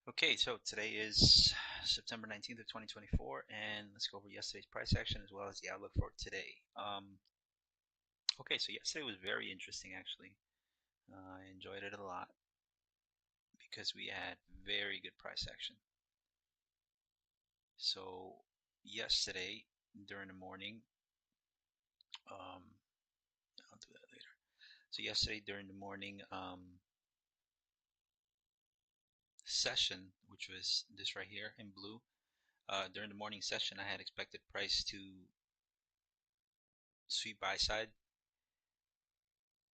Okay, so today is September 19th of 2024, and let's go over yesterday's price action as well as the outlook for today. Okay, so yesterday was very interesting actually. I enjoyed it a lot because we had very good price action. So yesterday during the morning, I'll do that later. So yesterday during the morning session, which was this right here in blue, during the morning session, I had expected price to sweep buy side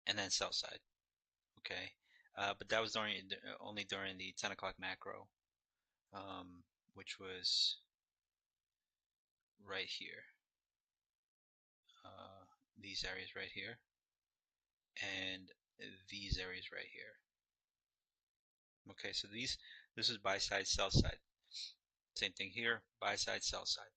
and then sell side. Okay, but that was only during the 10 o'clock macro, which was right here, uh, these areas right here, and these areas right here. Okay, so this is buy side, sell side. Same thing here, buy side, sell side.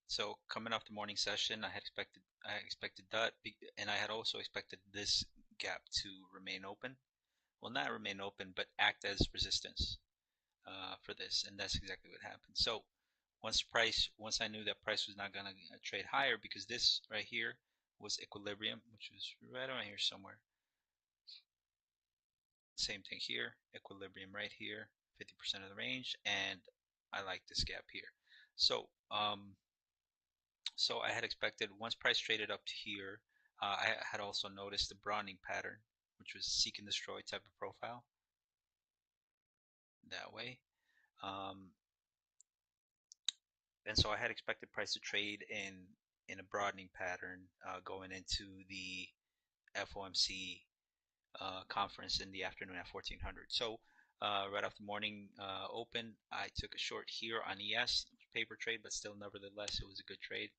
So coming off the morning session, I expected that, and I had also expected this gap to remain open. Well, not remain open, but act as resistance for this, and that's exactly what happened. So once I knew that price was not going to trade higher, because this right here was equilibrium, which was right around here somewhere. Same thing here, equilibrium right here, 50% of the range, and I like this gap here. So so I had expected once price traded up to here, I had also noticed the Browning pattern, which was seek and destroy type of profile that way. And so I had expected price to trade in a broadening pattern going into the FOMC conference in the afternoon at 1400. So right off the morning open, I took a short here on ES, paper trade, but still nevertheless it was a good trade.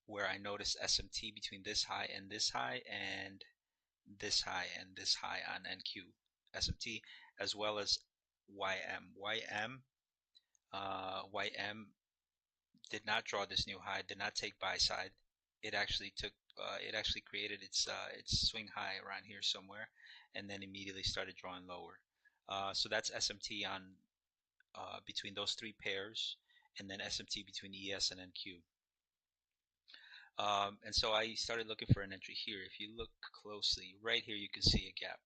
Where I noticed SMT between this high and this high, and this high and this high on NQ SMT, as well as YM. YM did not draw this new high, did not take buy side. It actually created its swing high around here somewhere, and then immediately started drawing lower. So that's SMT on between those three pairs, and then SMT between ES and NQ. And so I started looking for an entry here. If you look closely, right here you can see a gap.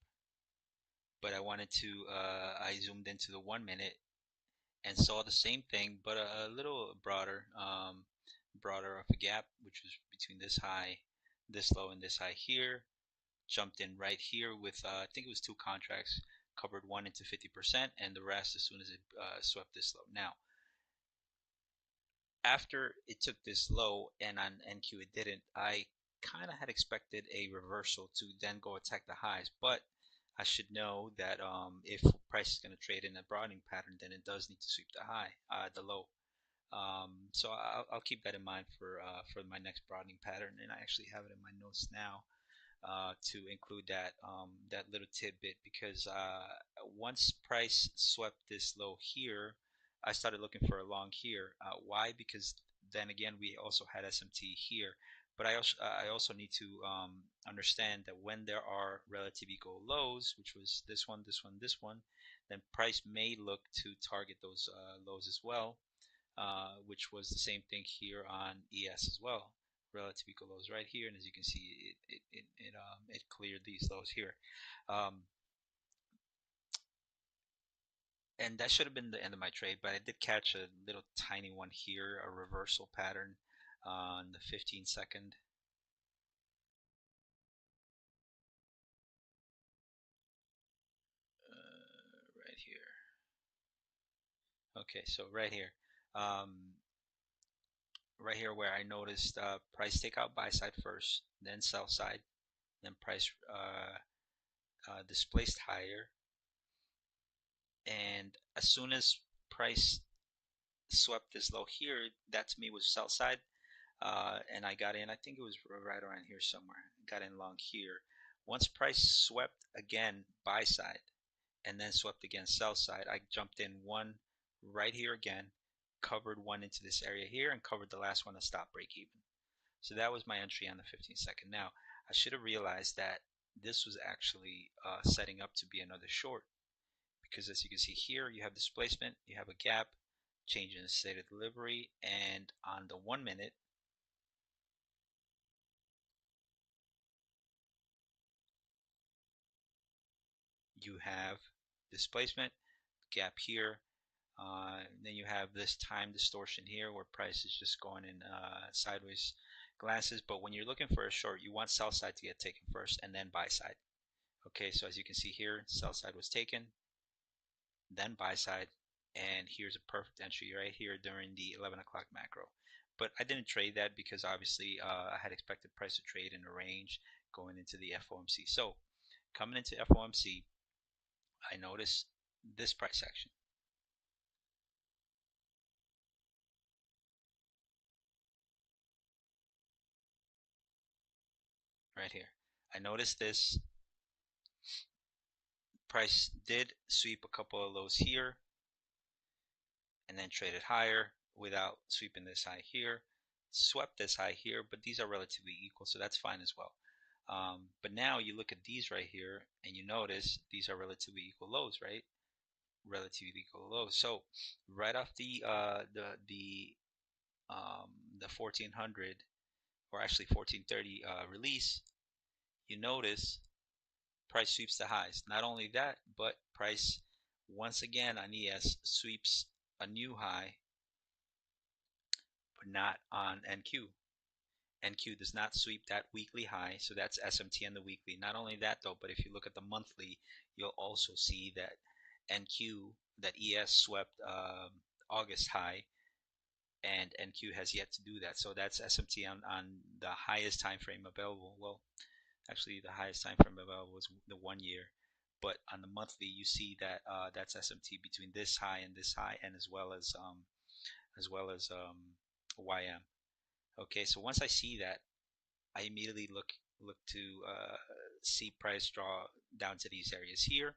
But I wanted to, I zoomed into the 1 minute and saw the same thing, but a little broader, broader of a gap, which was between this high, this low, and this high here. Jumped in right here with, I think it was 2 contracts, covered one into 50%, and the rest as soon as it swept this low. Now, after it took this low and on NQ it didn't, I kind of had expected a reversal to then go attack the highs, but I should know that if price is going to trade in a broadening pattern, then it does need to sweep the high, the low. So I'll keep that in mind for my next broadening pattern, and I actually have it in my notes now to include that that little tidbit, because once price swept this low here, I started looking for a long here. Why? Because then again, we also had SMT here. But I also need to understand that when there are relative equal lows, which was this one, this one, this one, then price may look to target those lows as well, which was the same thing here on ES as well. Relative equal lows right here, and as you can see, it cleared these lows here. And that should have been the end of my trade, but I did catch a little tiny one here, a reversal pattern on the 15-second. Right here. Okay, so right here. Right here where I noticed price take out buy side first, then sell side, then price displaced higher, and as soon as price swept this low here, that to me was sell side, and I got in. I think it was right around here somewhere. Got in long here. Once price swept again buy side, and then swept again sell side, I jumped in one right here again, covered one into this area here, and covered the last one to stop break even. So that was my entry on the 15-second. Now, I should have realized that this was actually setting up to be another short, because as you can see here, you have displacement, you have a gap, change in the state of delivery, and on the 1 minute, you have displacement, gap here, then you have this time distortion here where price is just going in sideways glances. But when you're looking for a short, you want sell side to get taken first and then buy side. Okay, so as you can see here, sell side was taken, then buy side, and here's a perfect entry right here during the 11 o'clock macro. But I didn't trade that because obviously I had expected price to trade in a range going into the FOMC. So coming into FOMC, I noticed this price action right here. I noticed this price did sweep a couple of lows here and then traded higher without sweeping this high here. Swept this high here, but these are relatively equal, so that's fine as well. But now you look at these right here and you notice these are relatively equal lows, right? Relatively equal lows. So right off um, the 1400, or actually 1430 release, you notice price sweeps the highs. Not only that, but price once again on ES sweeps a new high, but not on NQ. NQ does not sweep that weekly high, so that's SMT on the weekly. Not only that though, but if you look at the monthly, you'll also see that NQ, that ES swept August high, and NQ has yet to do that. So that's SMT on the highest time frame available. Well, actually, the highest time frame available was the 1 year, but on the monthly, you see that that's SMT between this high and this high, and as well as YM. Okay, so once I see that, I immediately look to see price draw down to these areas here.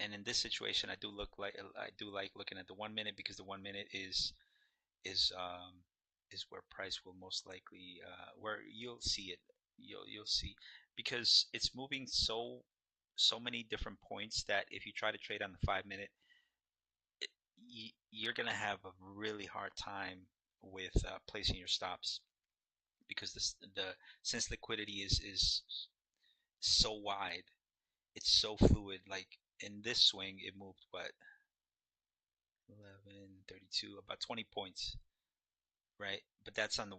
And in this situation, I do like looking at the 1 minute, because the 1 minute is um, is where price will most likely where you'll see it. You'll see, because it's moving so many different points that if you try to trade on the 5 minute, you're gonna have a really hard time with placing your stops, because the since liquidity is so wide, it's so fluid. Like in this swing, it moved what 11:32, about 20 points, right? But that's on the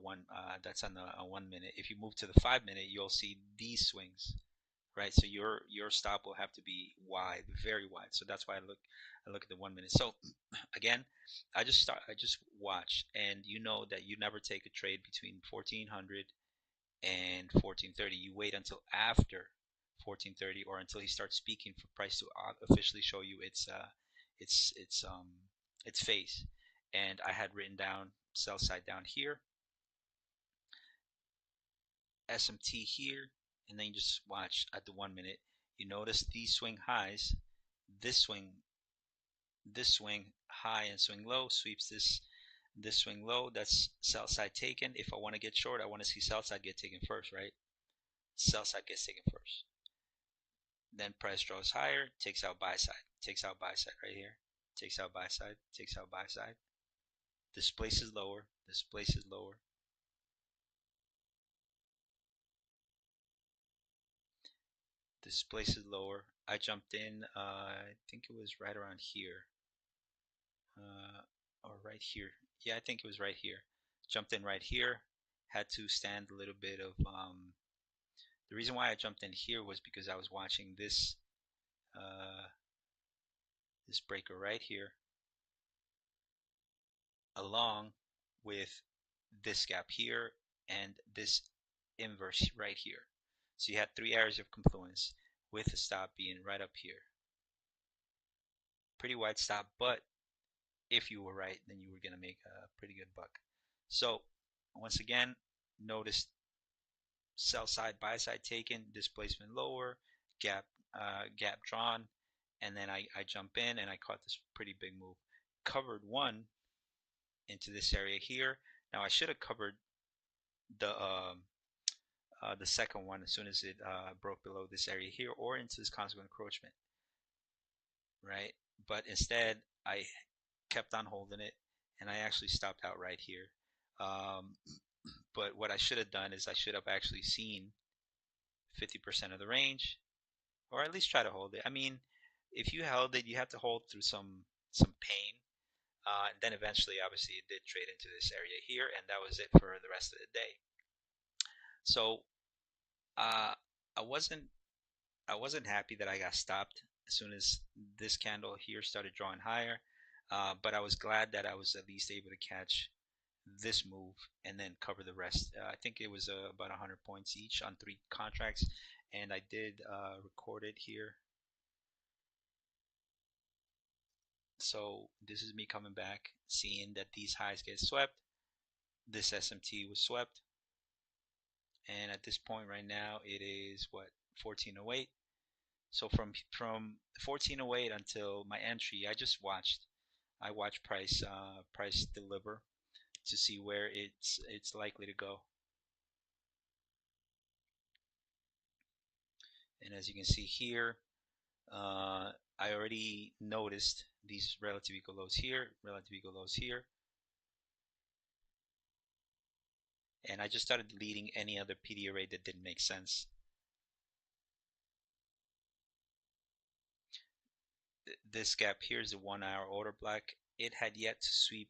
that's on the 1 minute. If you move to the 5 minute, you'll see these swings, right? So your stop will have to be wide, very wide. So that's why I look at the 1 minute. So again, I just watch, and you know that you never take a trade between 1400 and 1430. You wait until after 1430, or until he starts speaking for price to officially show you its its um its face. And I had written down sell side down here, SMT here, and then you just watch at the 1 minute. You notice these swing highs, this swing this swing high and swing low sweeps this swing low. That's sell side taken. If I want to get short, I want to see sell side get taken first, right? Sell side gets taken first. Then price draws higher, takes out buy side, right here, takes out buy side, takes out buy side. Displaces lower, displaces lower, displaces lower. I jumped in, I think it was right around here, uh, or right here. Yeah, I think it was right here. Jumped in right here. Had to stand a little bit of. The reason why I jumped in here was because I was watching uh, this breaker right here, along with this gap here and this inverse right here. So you had three areas of confluence, with the stop being right up here. Pretty wide stop, but if you were right, then you were going to make a pretty good buck. So once again, notice sell side, buy side taken, displacement lower, gap drawn, and then I jump in and I caught this pretty big move. Covered one into this area here. Now I should have covered the the second one as soon as it broke below this area here or into this consequent encroachment, right? But instead, I kept on holding it, and I actually stopped out right here. Um, but what I should have done is I should have actually seen 50% of the range, or at least try to hold it. I mean, if you held it, you have to hold through some pain. And then eventually, obviously, it did trade into this area here, and that was it for the rest of the day. So uh, I wasn't I wasn't happy that I got stopped as soon as this candle here started drawing higher, but I was glad that I was at least able to catch this move and then cover the rest. I think it was about 100 points each on 3 contracts, and I did record it here. So this is me coming back, seeing that these highs get swept. This SMT was swept, and at this point right now it is what, 1408. So from 1408 until my entry, I watched price deliver to see where it's likely to go. And as you can see here, I already noticed these relative equal lows here, relative equal lows here, and I just started deleting any other PD array that didn't make sense. This gap here is the 1 hour order block. It had yet to sweep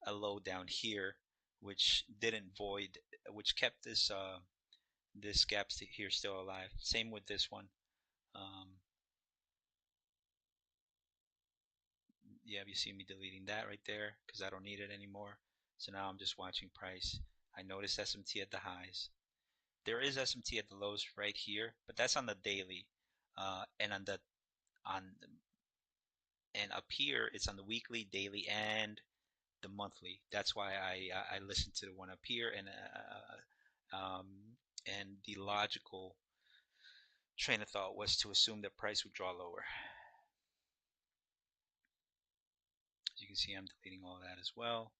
a low down here, which didn't void, which kept this gap here still alive. Same with this one. Yeah, you see me deleting that right there because I don't need it anymore. So now I'm just watching price. I noticed SMT at the highs. There is SMT at the lows right here, but that's on the daily, and on and up here it's on the weekly, daily, and the monthly. That's why I listened to the one up here, and the logical train of thought was to assume that price would draw lower. As you can see, I'm deleting all that as well.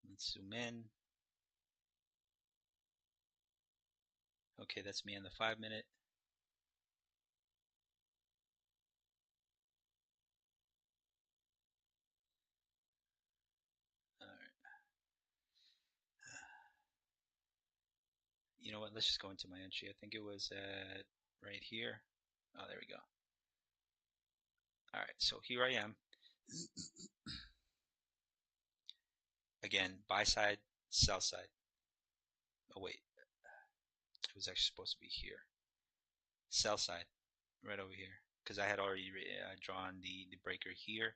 Let's zoom in. Okay, that's me on the 5-minute. All right. You know what? Let's just go into my entry. I think it was at right here. Oh, there we go. All right, so here I am. Again, buy side, sell side. Oh wait, it was actually supposed to be here. Sell side, right over here, because I had already drawn the breaker here.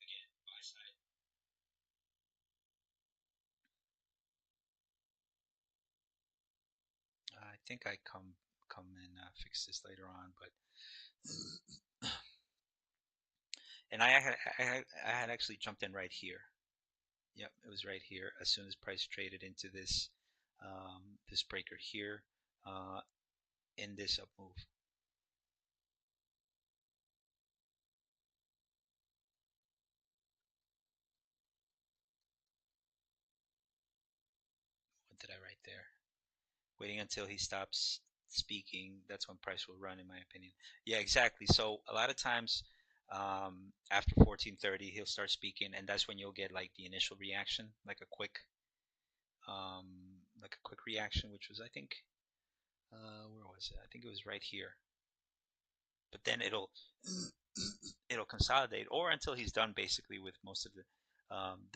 Again, buy side. I think I come and fix this later on, but and I had actually jumped in right here. Yep, it was right here as soon as price traded into this this breaker here uh, in this up move. What did I write there? Waiting until he stops speaking. That's when price will run, in my opinion. Yeah, exactly. So a lot of times after 14:30, he'll start speaking, and that's when you'll get like the initial reaction, um, like a quick reaction, which was I think where was it? I think it was right here. But then it'll consolidate, or until he's done basically with most of the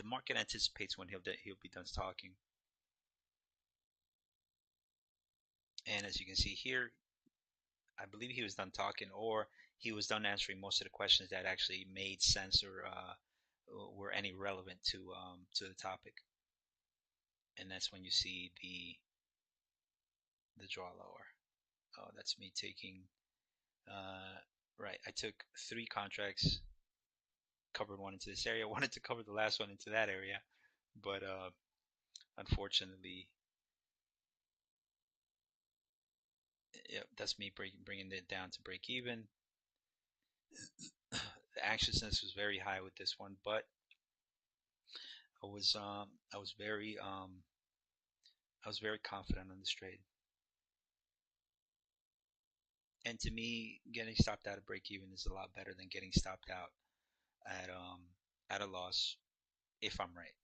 market anticipates when he'll be done talking. And as you can see here, I believe he was done talking, or he was done answering most of the questions that actually made sense or were any relevant to the topic. And that's when you see the draw lower. Oh, that's me taking. Right, I took 3 contracts, covered one into this area. Wanted to cover the last one into that area, but unfortunately, Yep, that's me bringing it down to break even. The anxiousness was very high with this one, but I was very confident on this trade. And to me, getting stopped out of break even is a lot better than getting stopped out at at a loss if I'm right.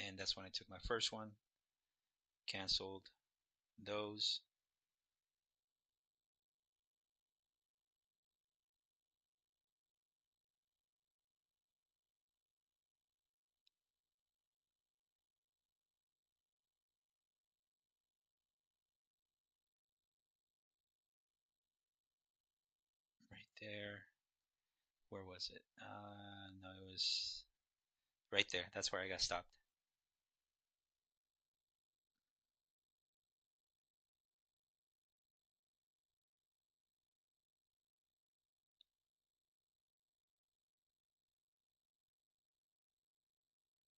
And that's when I took my first one, canceled those. Right there. Where was it? No, it was right there. That's where I got stopped.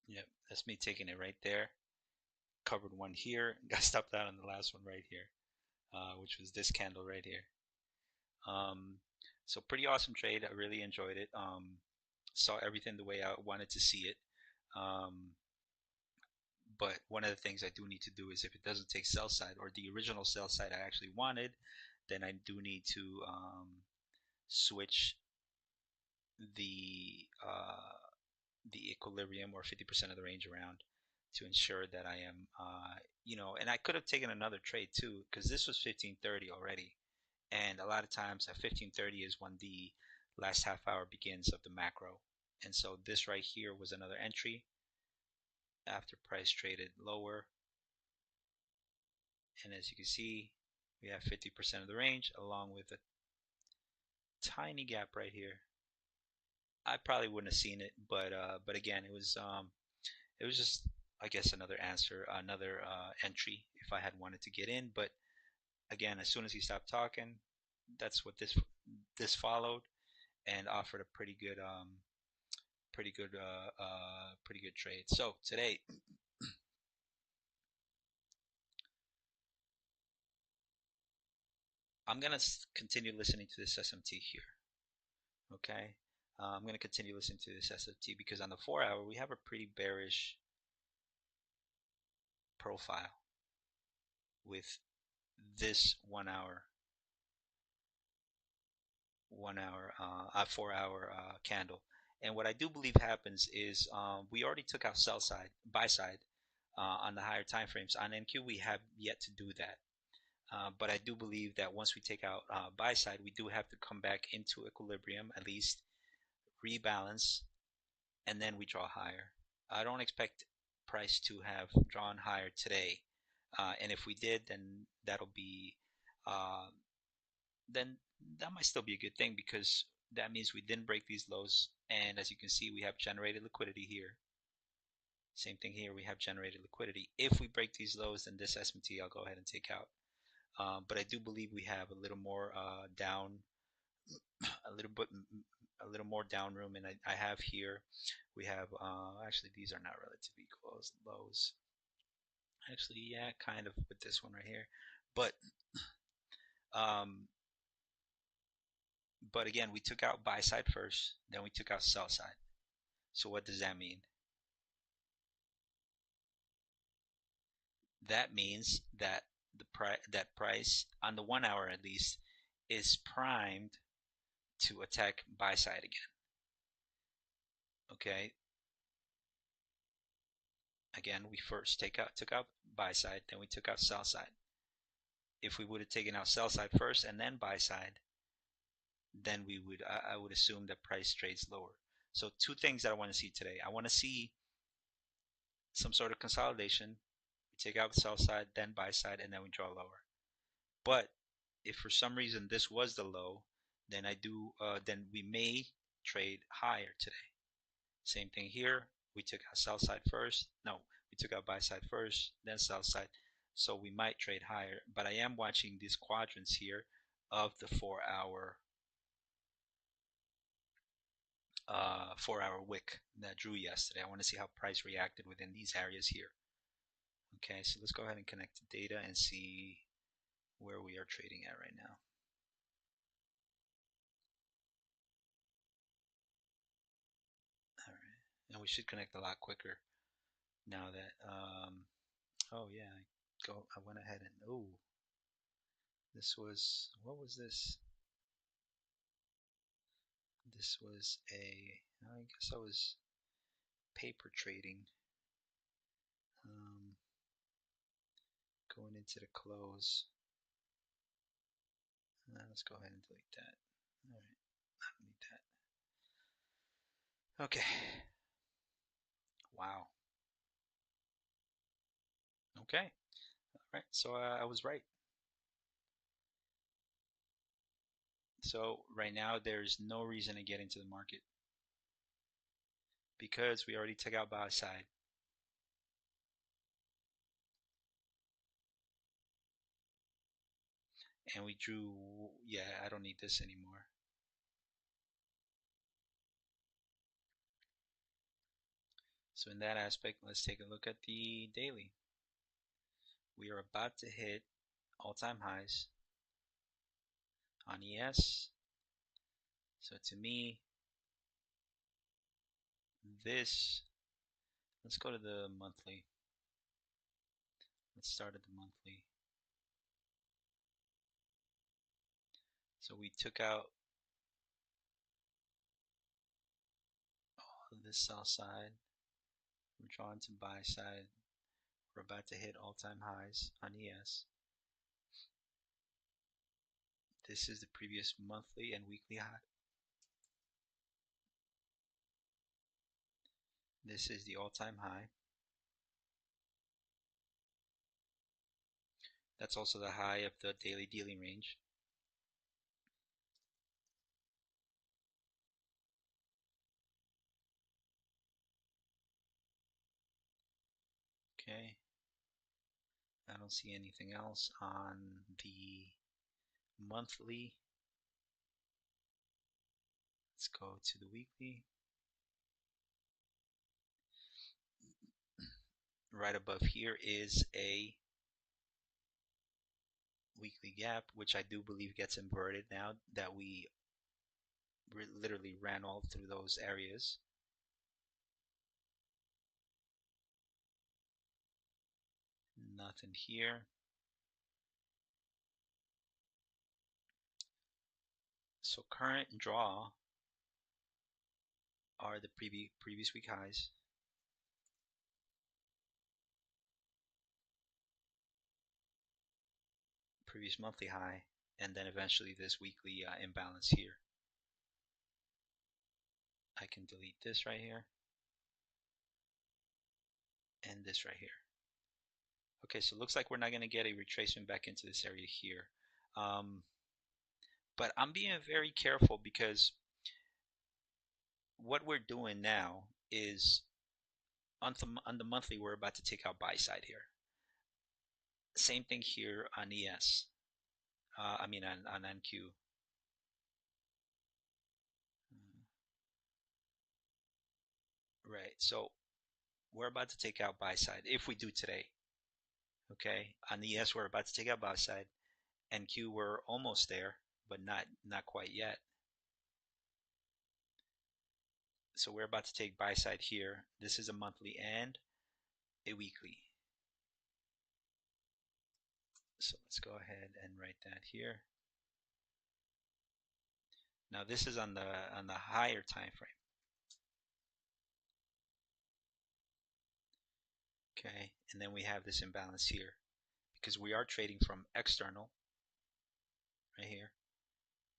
Yep, that's me taking it right there. Covered one here. Got stopped out on the last one right here, which was this candle right here. Um, so pretty awesome trade. I really enjoyed it. Saw everything the way I wanted to see it. Um, but one of the things I do need to do is if it doesn't take sell side or the original sell side I actually wanted, then I do need to switch the equilibrium or 50% of the range around to ensure that I am, and I could have taken another trade too because this was 1530 already, and a lot of times at 1530 is when the last half hour begins of the macro, and so this right here was another entry after price traded lower, and as you can see, we have 50% of the range along with a tiny gap right here. I probably wouldn't have seen it, but again, it was just, I guess, another answer, another entry if I had wanted to get in. But again, as soon as he stopped talking, that's what this followed and offered a pretty good trade. So today, I'm gonna continue listening to this SMT here. Okay, I'm gonna continue listening to this SMT because on the 4 hour we have a pretty bearish profile with this 1 hour 4 hour candle. And what I do believe happens is we already took out sell side, buy side on the higher time frames. On NQ, we have yet to do that. But I do believe that once we take out buy side, we do have to come back into equilibrium, at least rebalance, and then we draw higher. I don't expect price to have drawn higher today. And if we did, then that'll be uh, then that might still be a good thing because that means we didn't break these lows. And as you can see, we have generated liquidity here. Same thing here, we have generated liquidity. If we break these lows, then this SMT I'll go ahead and take out. But I do believe we have a little more down, a little bit, a little more down room. And I have here, we have actually these are not relative equals lows. Actually, yeah, kind of with this one right here, but um, but again, we took out buy side first, then we took out sell side. So what does that mean? That means that that price on the 1 hour at least is primed to attack buy side again. Okay. Again, we first took out buy side, then we took out sell side. If we would have taken out sell side first and then buy side, then I would assume that price trades lower. So two things that I want to see today. I want to see some sort of consolidation. We take out the sell side, then buy side, and then we draw lower. But if for some reason this was the low, then then we may trade higher today. Same thing here. We took out sell side first. No, we took out buy side first, then sell side. So we might trade higher. But I am watching these quadrants here of the 4 hour wick that drew yesterday. I want to see how price reacted within these areas here. Okay, so let's go ahead and connect the data and see where we are trading at right now. All right, and we should connect a lot quicker now that, oh yeah, I went ahead and, oh, this was, what was this? This was I guess I was paper trading, um, going into the close. Let's go ahead and delete that. All right, I don't need that. Okay, wow. Okay, all right, so I was right. So right now there's no reason to get into the market because we already took out buy side. And we drew, yeah, I don't need this anymore. So in that aspect, let's take a look at the daily. We are about to hit all-time highs on ES. So to me, this, let's go to the monthly. Let's start at the monthly. So we took out all of this sell side. We're drawn to buy side. We're about to hit all-time highs on ES. This is the previous monthly and weekly high. This is the all-time high. That's also the high of the daily dealing range. Okay. I don't see anything else on the monthly. Let's go to the weekly. Right above here is a weekly gap, which I do believe gets inverted now that we literally ran all through those areas. Nothing here. So current draw are the previous week highs. Previous monthly high, and then eventually this weekly imbalance here. I can delete this right here and this right here. Okay, so it looks like we're not going to get a retracement back into this area here. But I'm being very careful because what we're doing now is on the monthly, we're about to take out buy side here. Same thing here on ES. I mean on NQ. Right, so we're about to take out buy side if we do today. Okay, on ES we're about to take out buy side. NQ we're almost there, but not quite yet. So we're about to take buy side here. This is a monthly and a weekly. So let's go ahead and write that here. Now this is on the higher time frame. Okay, and then we have this imbalance here because we are trading from external right here,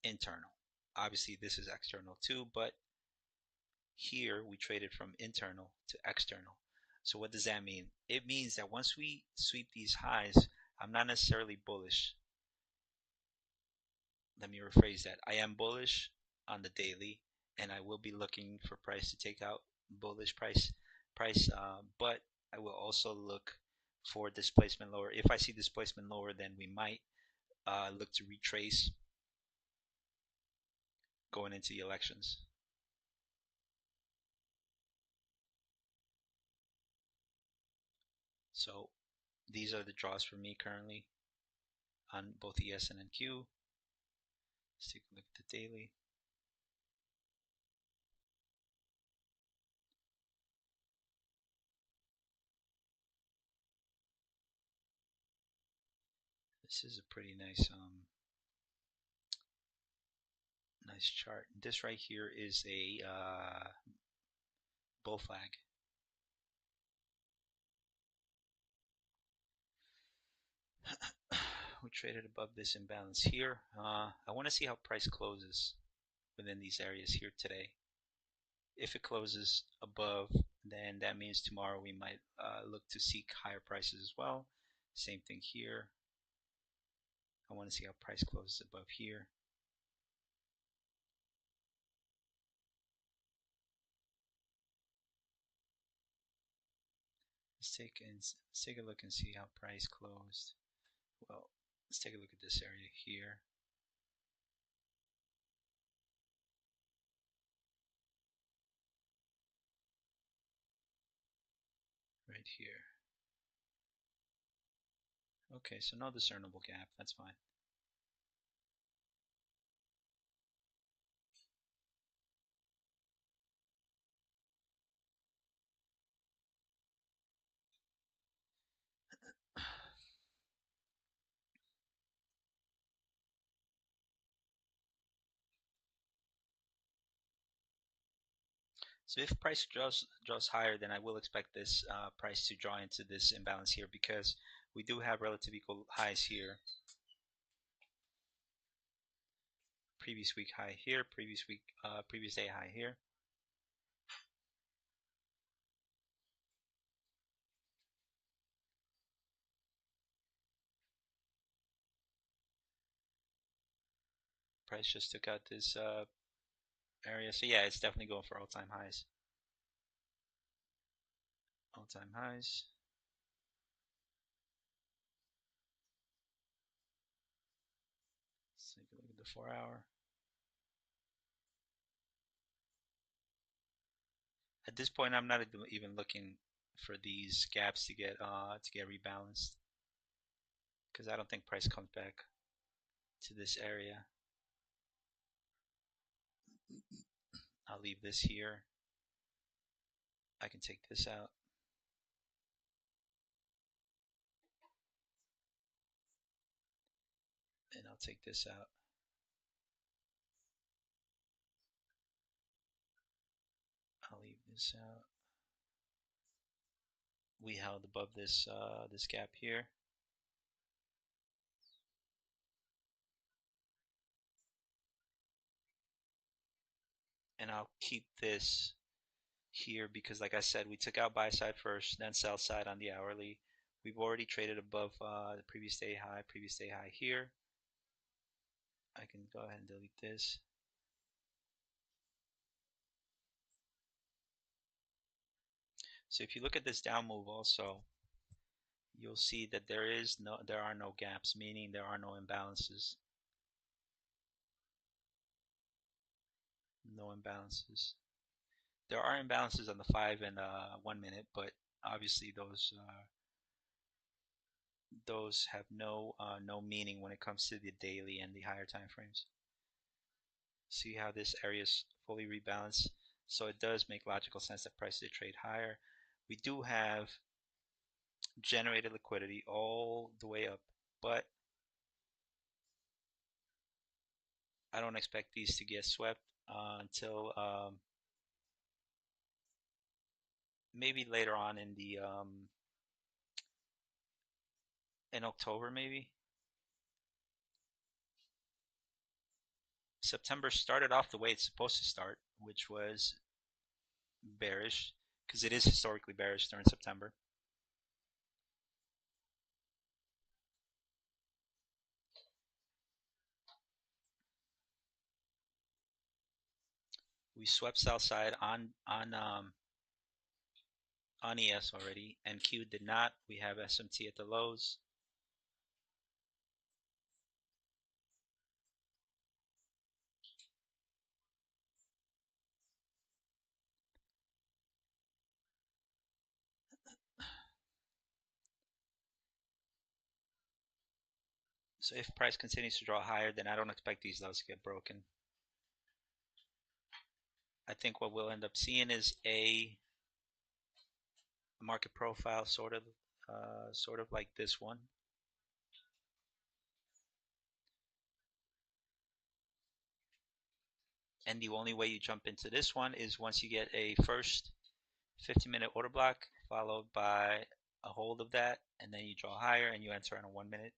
internal. Obviously this is external too, but here we traded from internal to external. So what does that mean? It means that once we sweep these highs, I'm not necessarily bullish. Let me rephrase that. I am bullish on the daily, and I will be looking for price to take out bullish price, but I will also look for displacement lower. If I see displacement lower, then we might look to retrace going into the elections. So These are the draws for me currently on both ES and NQ. Let's take a look at the daily. This is a pretty nice nice chart. This right here is a bull flag. We traded above this imbalance here. I want to see how price closes within these areas here today. If it closes above, then that means tomorrow we might look to seek higher prices as well. Same thing here. I want to see how price closes above here. Let's take a look and see how price closed. Well, let's take a look at this area here. Right here. Okay, so no discernible gap. That's fine. So if price draws higher, then I will expect this price to draw into this imbalance here because we do have relative equal highs here. Previous week high here, previous day high here. Price just took out this area, so yeah, it's definitely going for all-time highs. All-time highs. Let's take a look at the 4-hour. At this point, I'm not even looking for these gaps to get rebalanced because I don't think price comes back to this area. I'll leave this here. I can take this out. And I'll take this out. I'll leave this out. We held above this this gap here. And I'll keep this here because like I said, we took out buy side first, then sell side on the hourly. We've already traded above the previous day high here. I can go ahead and delete this. So if you look at this down move also, you'll see that there are no gaps, meaning there are no imbalances. No imbalances. There are imbalances on the 5 and 1 minute, but obviously those have no meaning when it comes to the daily and the higher time frames. See how this area is fully rebalanced, so it does make logical sense that prices trade higher. We do have generated liquidity all the way up, but I don't expect these to get swept until maybe later on in the in October maybe. September started off the way it's supposed to start, which was bearish because it is historically bearish during September. We swept sell side on ES already, and Q did not. We have SMT at the lows. So if price continues to draw higher, then I don't expect these lows to get broken. I think what we'll end up seeing is a market profile sort of like this one. And the only way you jump into this one is once you get a first 50-minute order block followed by a hold of that, and then you draw higher and you enter on a 1 minute.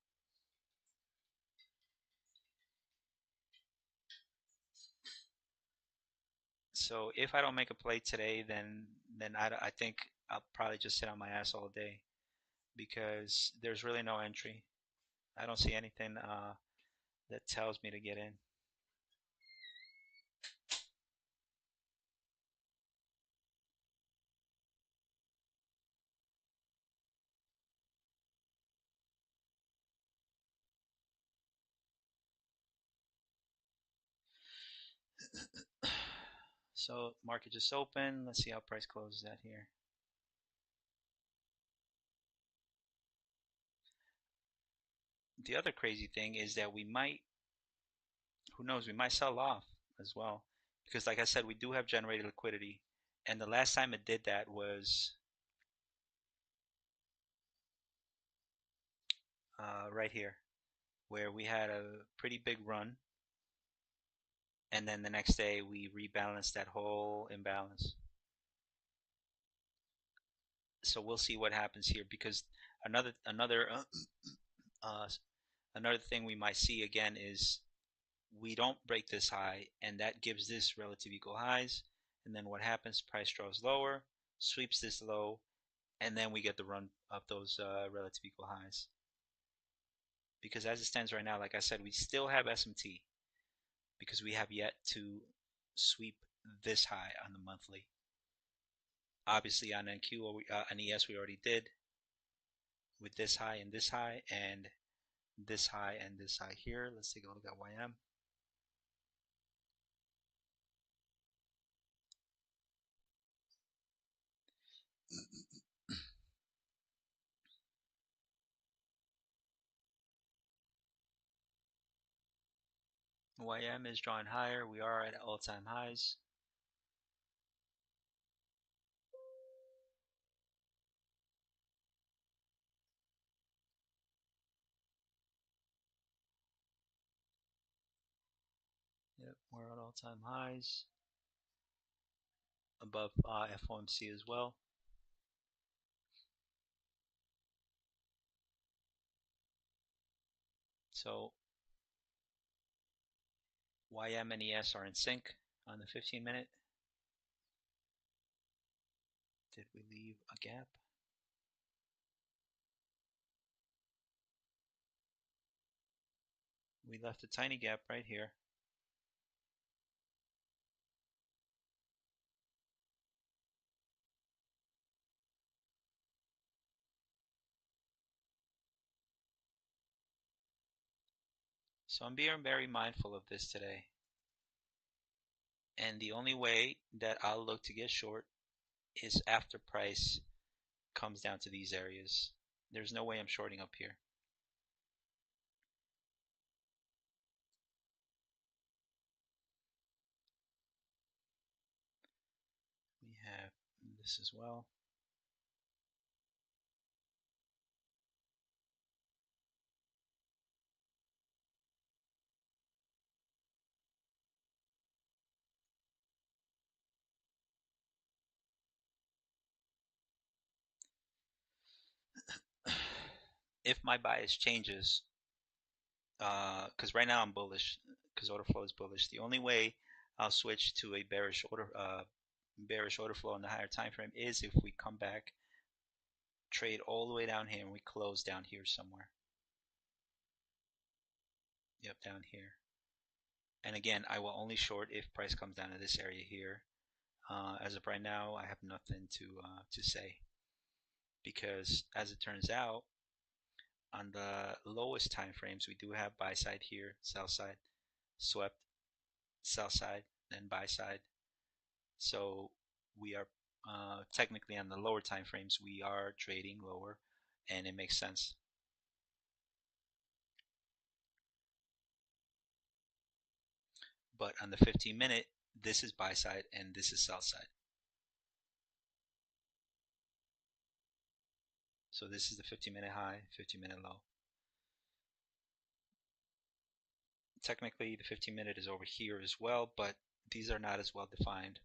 So if I don't make a play today, then I think I'll probably just sit on my ass all day because there's really no entry. I don't see anything that tells me to get in. So market just open. Let's see how price closes at here. The other crazy thing is that we might, who knows, we might sell off as well because, like I said, we do have generated liquidity, and the last time it did that was right here, where we had a pretty big run, and then the next day we rebalanced that whole imbalance. So we'll see what happens here because uh, another thing we might see again is we don't break this high, and that gives this relative equal highs. And then what happens? Price draws lower, sweeps this low, and then we get the run of those relative equal highs. Because as it stands right now, like I said, we still have SMT because we have yet to sweep this high on the monthly. Obviously on NQ or on ES we already did with this high and this high and this high and this high here. Let's take a look at YM. YM is drawing higher. We are at all-time highs. Yep, we're at all-time highs. Above FOMC as well. So YM and ES are in sync on the 15-minute. Did we leave a gap? We left a tiny gap right here. So I'm being very mindful of this today. And the only way that I'll look to get short is after price comes down to these areas. There's no way I'm shorting up here. We have this as well. If my bias changes, because right now I'm bullish, because order flow is bullish. The only way I'll switch to a bearish order flow in the higher time frame is if we come back, trade all the way down here, and we close down here somewhere. Yep, down here. And again, I will only short if price comes down to this area here. As of right now, I have nothing to say because, as it turns out, on the lowest time frames, we do have buy side here, sell side, swept, sell side, then buy side. So we are technically on the lower time frames, we are trading lower, and it makes sense. But on the 15-minute, this is buy side and this is sell side. So this is the 15-minute high, 15-minute low. Technically, the 15-minute is over here as well, but these are not as well defined.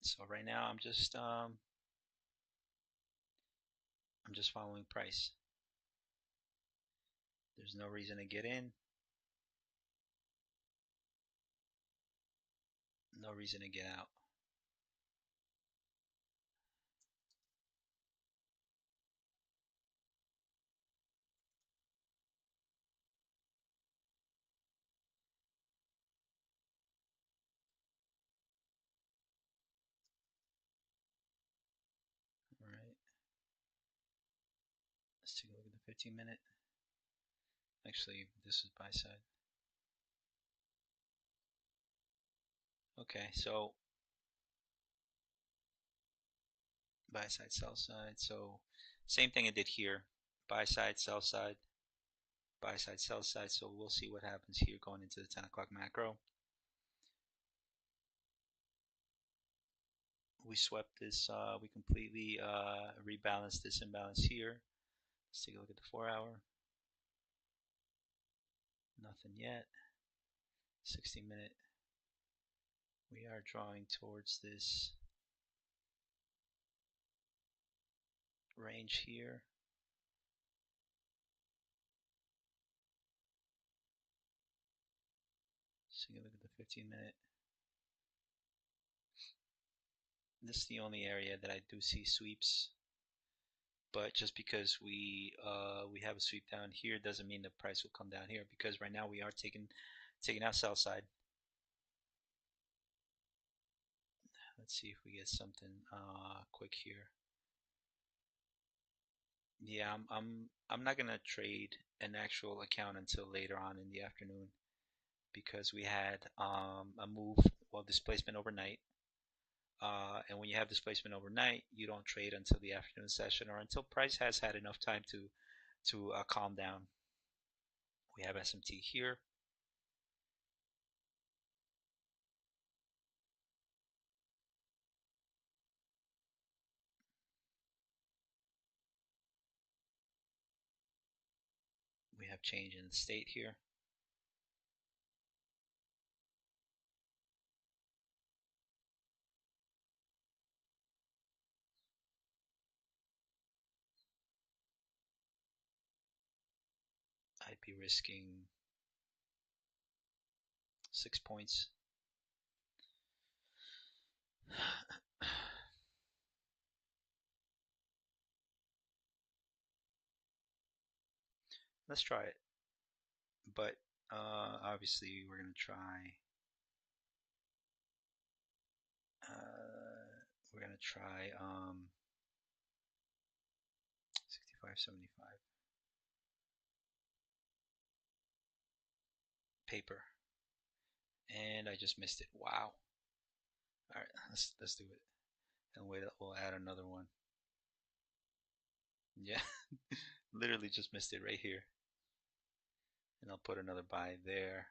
So right now I'm just following price. There's no reason to get in, no reason to get out. All right, let's take a look at the 15-minute. Actually, this is buy side. Okay, so buy side, sell side. So same thing I did here. Buy side, sell side, buy side, sell side. So we'll see what happens here going into the 10 o'clock macro. We swept this, we completely rebalanced this imbalance here. Let's take a look at the 4-hour. Nothing yet. 60-minute. We are drawing towards this range here. So you look at the 15-minute. This is the only area that I do see sweeps, but just because we have a sweep down here doesn't mean the price will come down here, because right now we are taking out sell side. Let's see if we get something quick here. Yeah, I'm not gonna trade an actual account until later on in the afternoon, because we had a move, well, displacement overnight. And when you have displacement overnight, you don't trade until the afternoon session or until price has had enough time to calm down. We have SMT here. We have change in the state here. I'd be risking 6 points. Let's try it. But obviously we're going to try we're going to try 65.75 paper, and I just missed it. Wow. All right, let's do it, and wait, we'll add another one. Yeah, literally just missed it right here, and I'll put another buy there.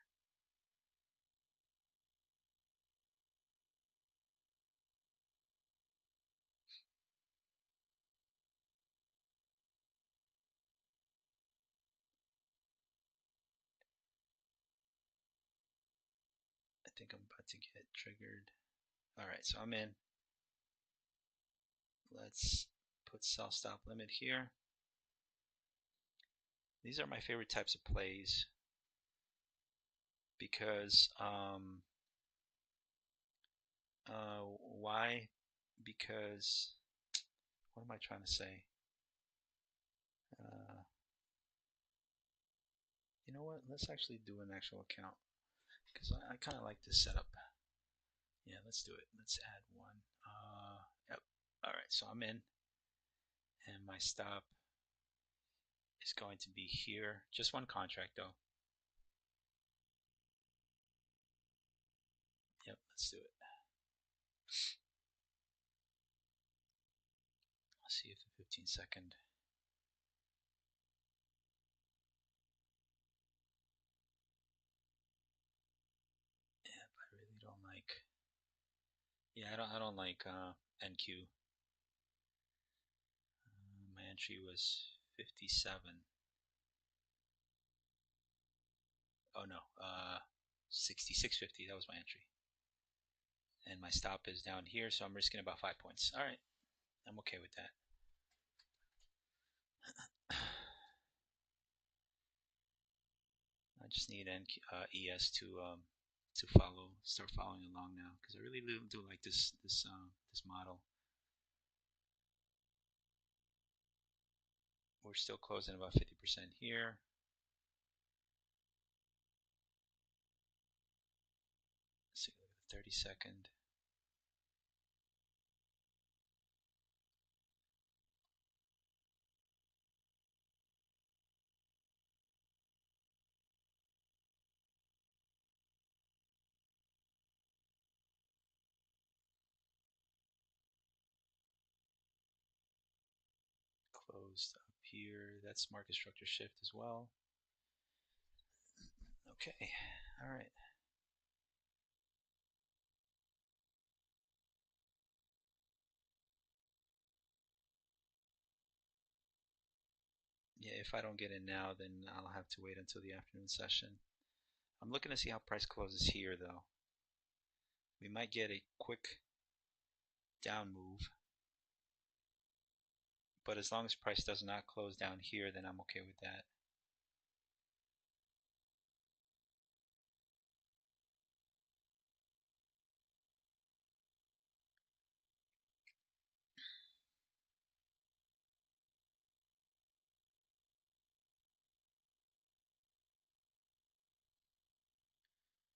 I think I'm about to get triggered. All right, so I'm in. Let's put sell stop limit here. These are my favorite types of plays because why? Because what am I trying to say? Uh, you know what? Let's actually do an actual account, because I kind of like this setup. Yeah, let's do it. Let's add one. Yep. All right, so I'm in, and my stop is going to be here. Just one contract though. let's do it. Let's see if the 15-second. Yeah, but I really don't like. Yeah, I don't like NQ. My entry was 57. Oh no, 66.50. That was my entry. And my stop is down here, so I'm risking about 5 points. All right, I'm okay with that. I just need ES to start following along now, because I really do like this model. We're still closing about 50% here. Let's see, look at the 30-second. Closed up here. That's market structure shift as well. Okay, all right. Yeah, if I don't get in now, then I'll have to wait until the afternoon session. I'm looking to see how price closes here, though. We might get a quick down move, but as long as price does not close down here, then I'm okay with that.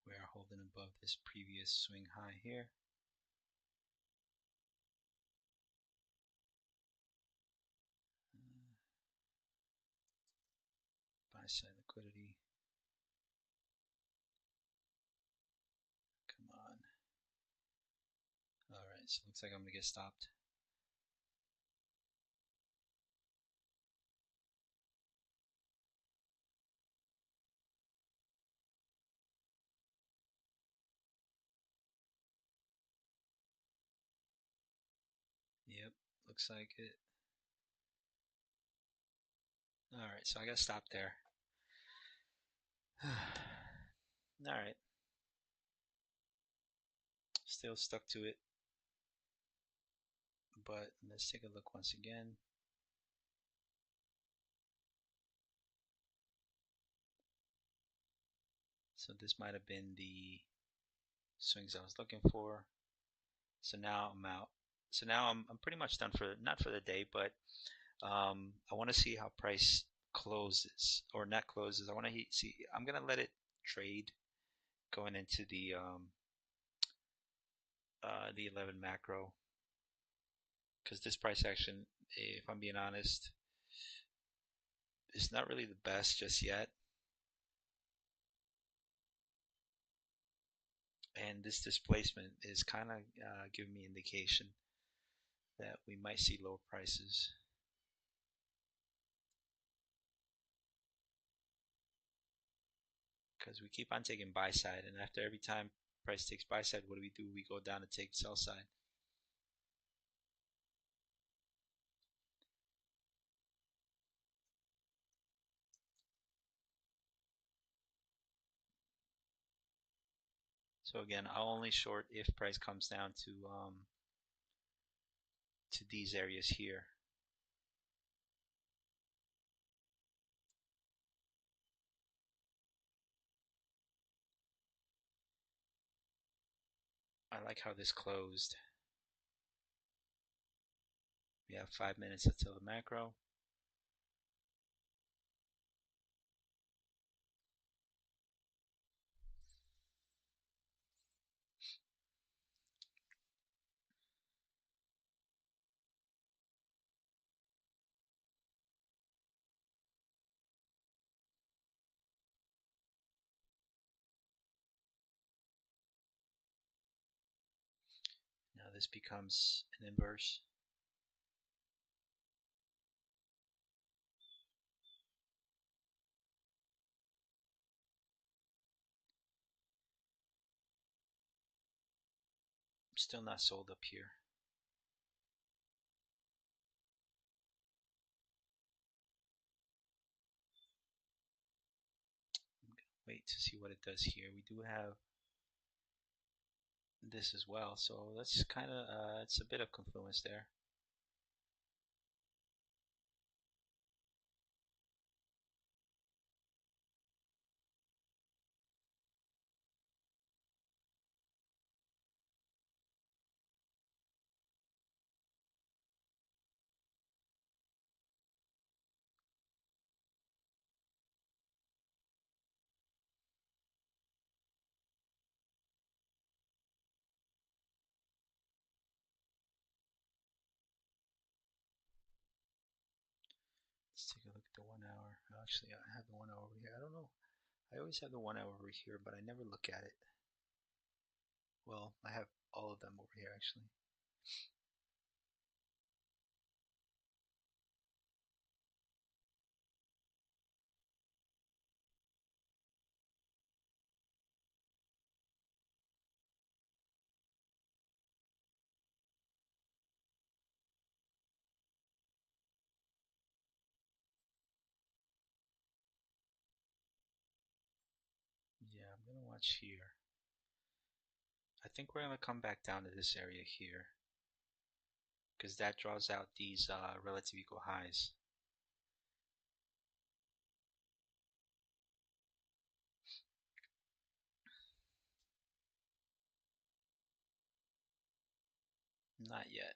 We are holding above this previous swing high here. Buy side liquidity. Come on. All right, so it looks like I'm gonna get stopped. Yep, looks like it. All right, so I got stopped there. All right, still stuck to it, but let's take a look once again. So this might have been the swings I was looking for. So now I'm out. So now I'm pretty much done for, not for the day, but I want to see how price closes, or not closes. I want to see. I'm gonna let it trade going into the 11 macro, because this price action, if I'm being honest, is not really the best just yet. And this displacement is kind of giving me indication that we might see lower prices. Because we keep on taking buy side, and after every time price takes buy side, what do? We go down and take sell side. So again, I'll only short if price comes down to these areas here. I like how this closed. We have 5 minutes until the macro. this becomes an inverse. Still not sold up here. Wait to see what it does here. We do have this as well, so that's kind of it's a bit of confluence there. Let's take a look at the 1 hour. Actually, I have the 1 hour over here. I don't know. I always have the 1 hour over here, but I never look at it. Well, I have all of them over here actually. Yeah, I'm gonna watch here. I think we're gonna come back down to this area here because that draws out these relative equal highs. Not yet.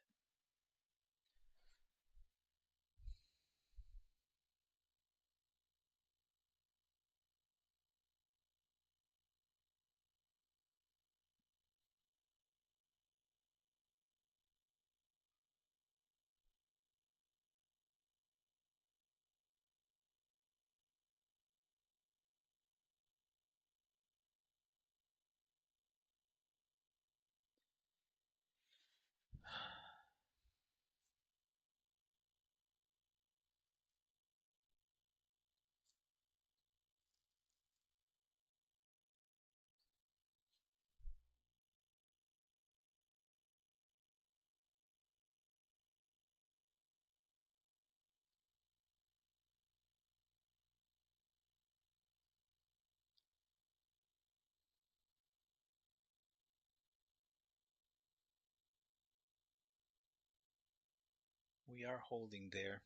We are holding there.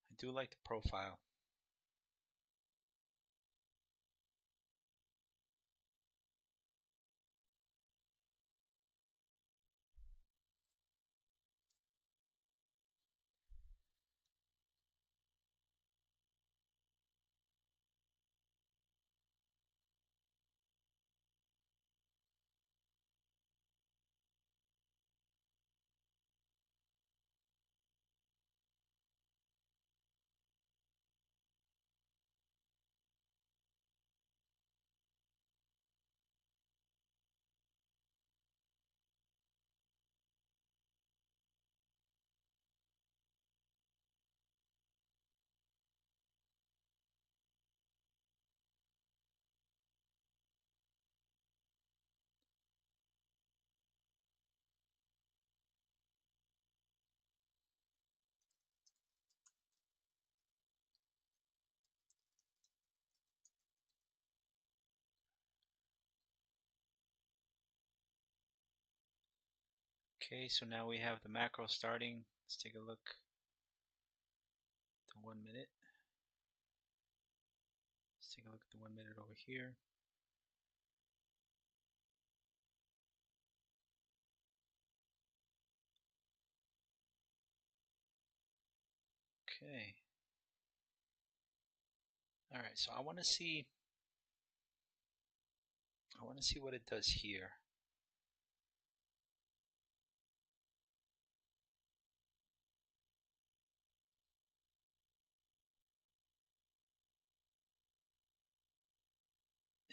I do like the profile. Okay, so now we have the macro starting. Let's take a look. The 1 minute. Put the 1 minute over here. Okay. All right, so I want to see what it does here.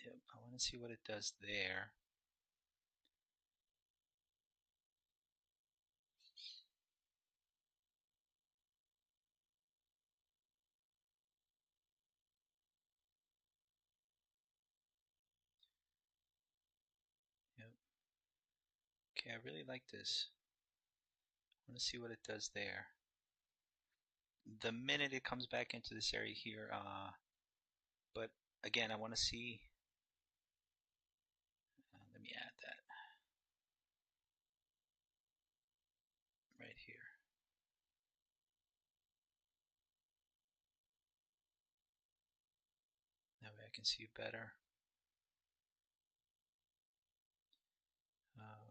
Yep, I want to see what it does there. Yep. Okay, I really like this. I want to see what it does there. The minute it comes back into this area here, but again, I want to see. Let me add that right here. That way I can see it better.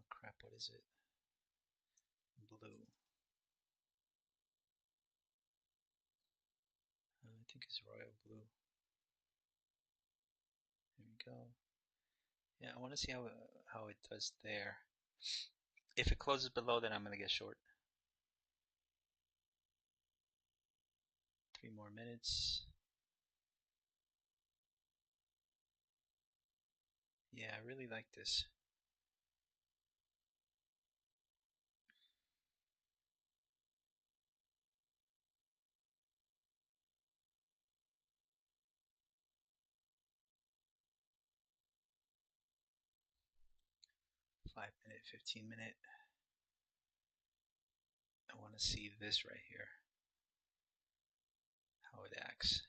Crap, what is it? Blue. I think it's royal blue. There we go. Yeah, I want to see how it does there. If it closes below, then I'm gonna get short. 3 more minutes. Yeah, I really like this. Five-minute, 15-minute. I want to see this right here. How it acts.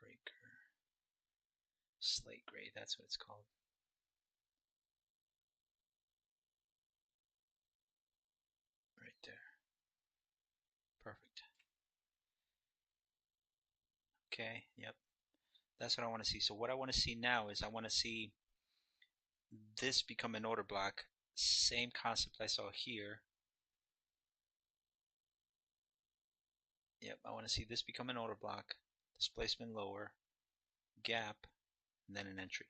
Breaker. Slate gray, that's what it's called. Right there. Perfect. Okay, yep. That's what I want to see. So what I want to see now is I want to see this become an order block. Same concept I saw here. Yep, I want to see this become an order block. Displacement lower. Gap. And then an entry.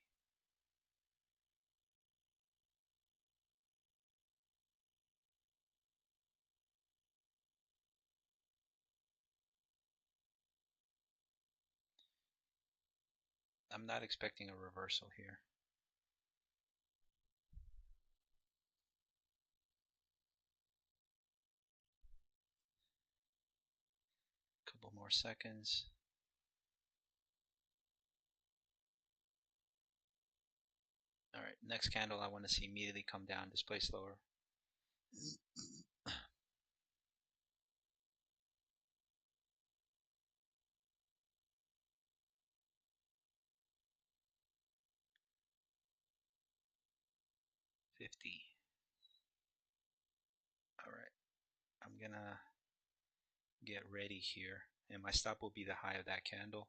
I'm not expecting a reversal here. Couple more seconds. All right, next candle I want to see immediately come down, displace lower. 50. All right, I'm gonna get ready here, and my stop will be the high of that candle.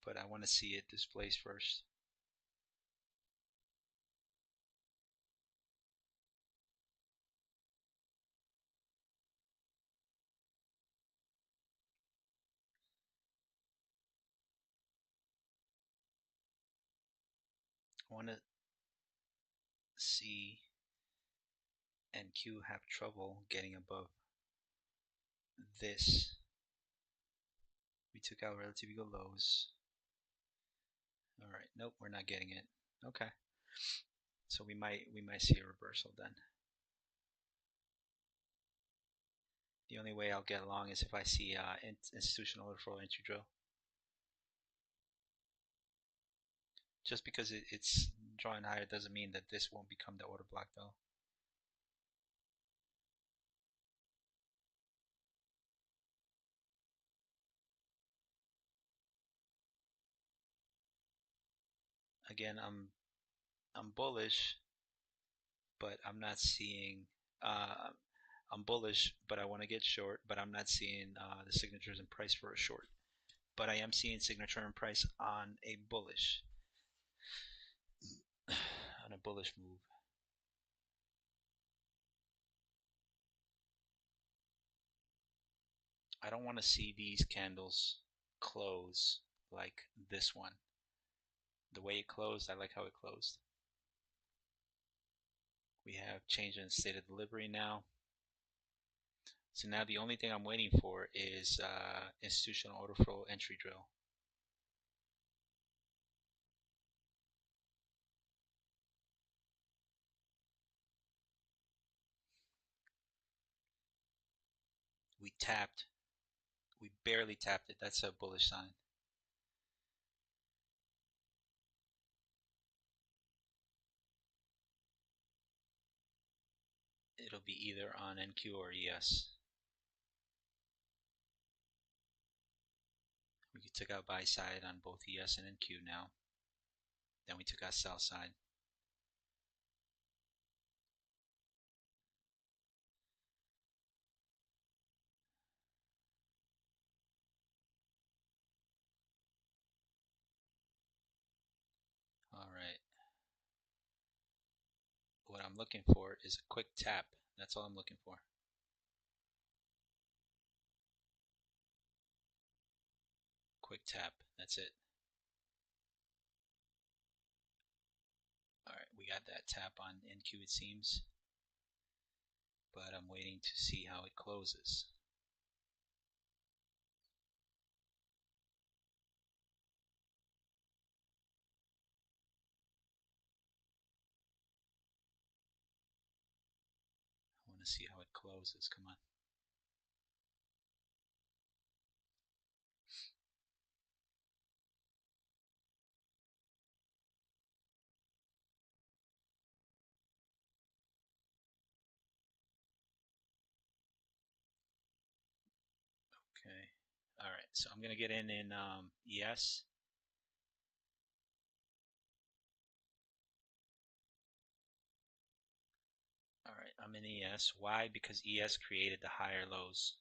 But I want to see it displace first. I want to see NQ have trouble getting above this. We took out relatively good lows. All right, nope, we're not getting it. Okay, so we might see a reversal then. The only way I'll get along is if I see institutional order flow entry drill. Just because it's drawing higher doesn't mean that this won't become the order block though. Again, I'm bullish, but I'm not seeing Uh, I'm bullish, but I want to get short, but I'm not seeing the signatures in price for a short. But I am seeing signature and price on a bullish on a bullish move. I don't want to see these candles close like this one. The way it closed, I like how it closed. We have change in state of delivery now. So now the only thing I'm waiting for is institutional order flow entry drill. We tapped. We barely tapped it. That's a bullish sign. It'll be either on NQ or ES. We took out buy side on both ES and NQ now. Then we took out sell side. All right. What I'm looking for is a quick tap. That's all I'm looking for. Quick tap. That's it. All right, we got that tap on NQ it seems, but I'm waiting to see how it closes. I want to see how it closes. Come on. Okay. All right, so I'm going to get in ES. All right, I'm in ES. Why? Because ES created the higher lows.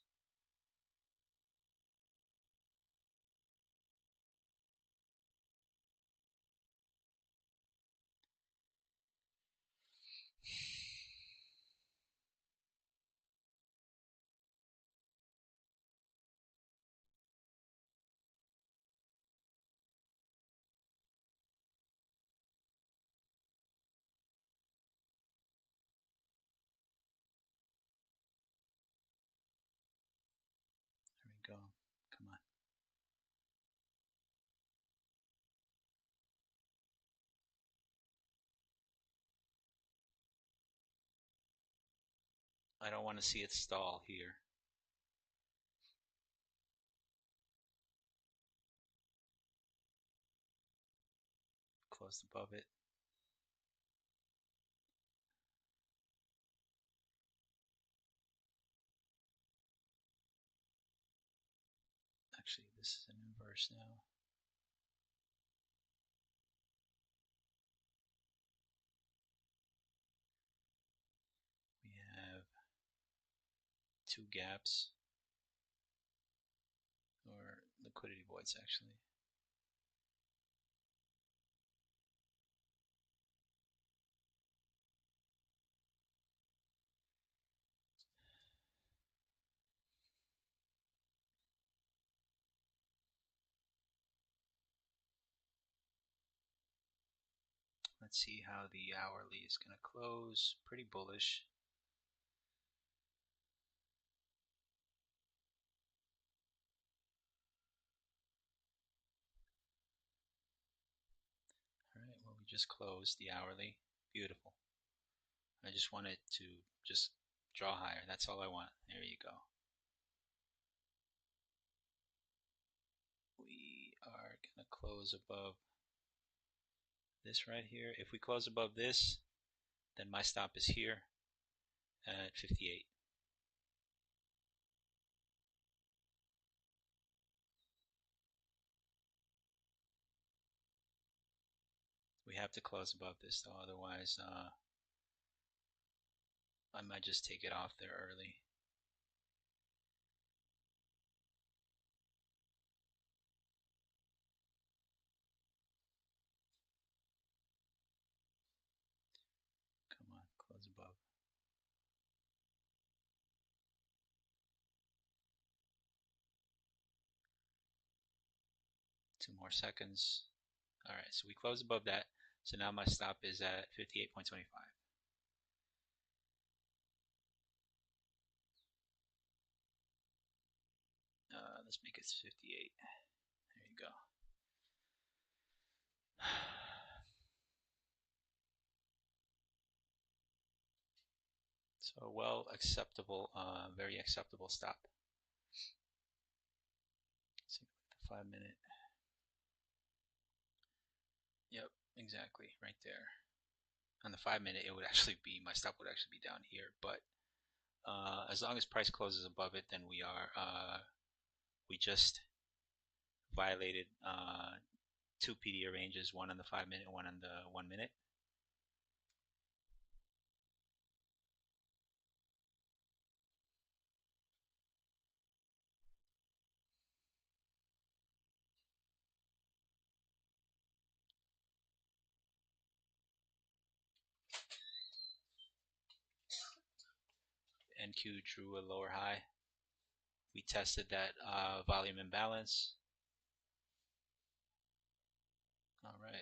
There we go. Come on. I don't want to see it stall here. Closed above it. Actually, this is an inverse now. We have two gaps, or liquidity voids actually. Let's see how the hourly is going to close. Pretty bullish. All right, well, we just closed the hourly. Beautiful. I just wanted to just draw higher. That's all I want. There you go. We are going to close above this right here. If we close above this, then my stop is here at 58. We have to close above this though, otherwise I might just take it off there early. Come on, close above. 2 more seconds. All right, so we close above that. So now my stop is at 58.25. Let's make it 58. There you go. So well acceptable, very acceptable stop. So the 5 minute. Yep, exactly, right there. On the 5 minute, it would actually be, my stop would actually be down here, but as long as price closes above it, then we just violated two PDA ranges, one on the 5 minute, one on the 1 minute. NQ drew a lower high. We tested that volume imbalance. All right.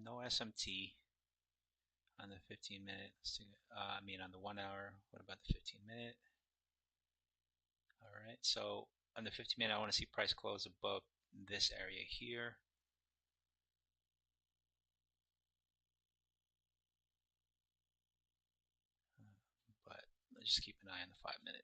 No SMT on the 15 minute. I mean on the 1 hour. What about the 15 minute? All right. So on the 15 minute, I want to see price close above this area here. But let's just keep an eye on the 5 minute.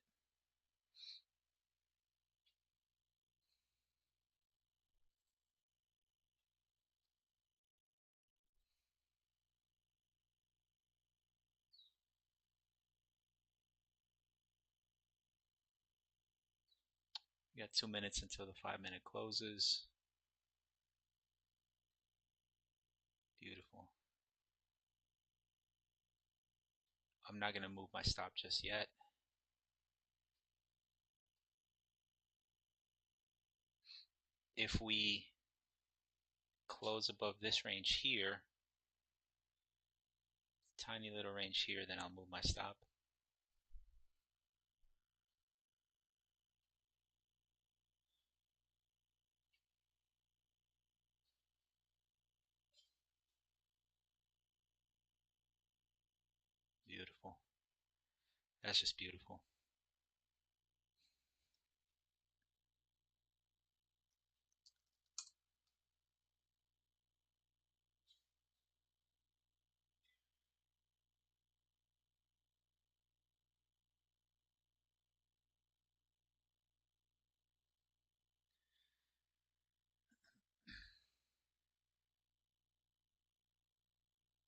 We got 2 minutes until the 5 minute closes. Beautiful. I'm not going to move my stop just yet. If we close above this range here, tiny little range here, then I'll move my stop. Beautiful. That's just beautiful.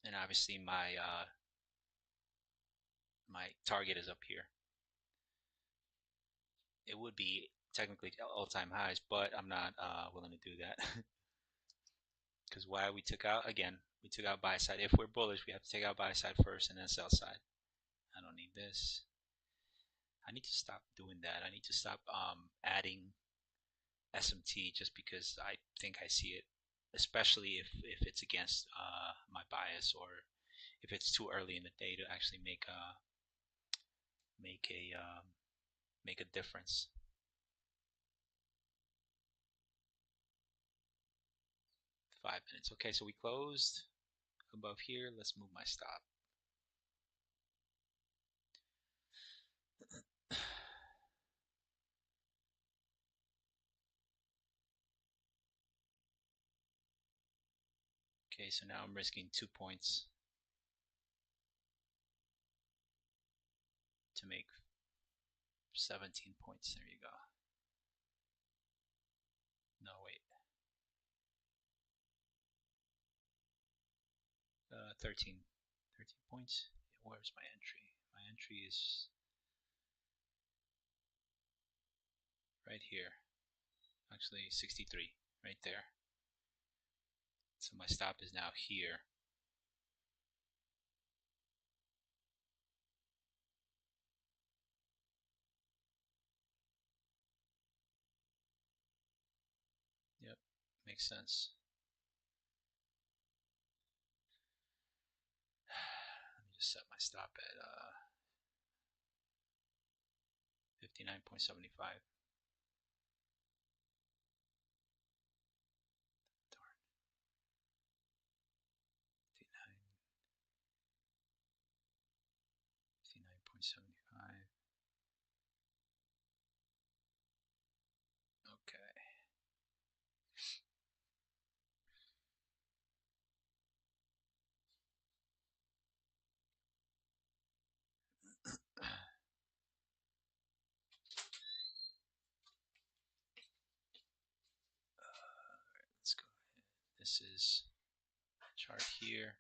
And obviously my target is up here. It would be technically all-time highs, but I'm not willing to do that. Because why we took out, again, we took out buy side. If we're bullish, we have to take out buy side first and then sell side. I don't need this. I need to stop doing that. I need to stop adding SMT just because I think I see it, especially if it's against my bias, or if it's too early in the day to actually make a make a difference. 5 minutes. Okay, so we closed above here. Let's move my stop. Okay, so now I'm risking 2 points to make 17 points. There you go. No, wait. 13 points. Where's my entry? My entry is right here. Actually 63, right there. So my stop is now here. Yep, makes sense. Let me just set my stop at 59.75. Darn. 59.75. Okay. Let's go ahead. This is chart here.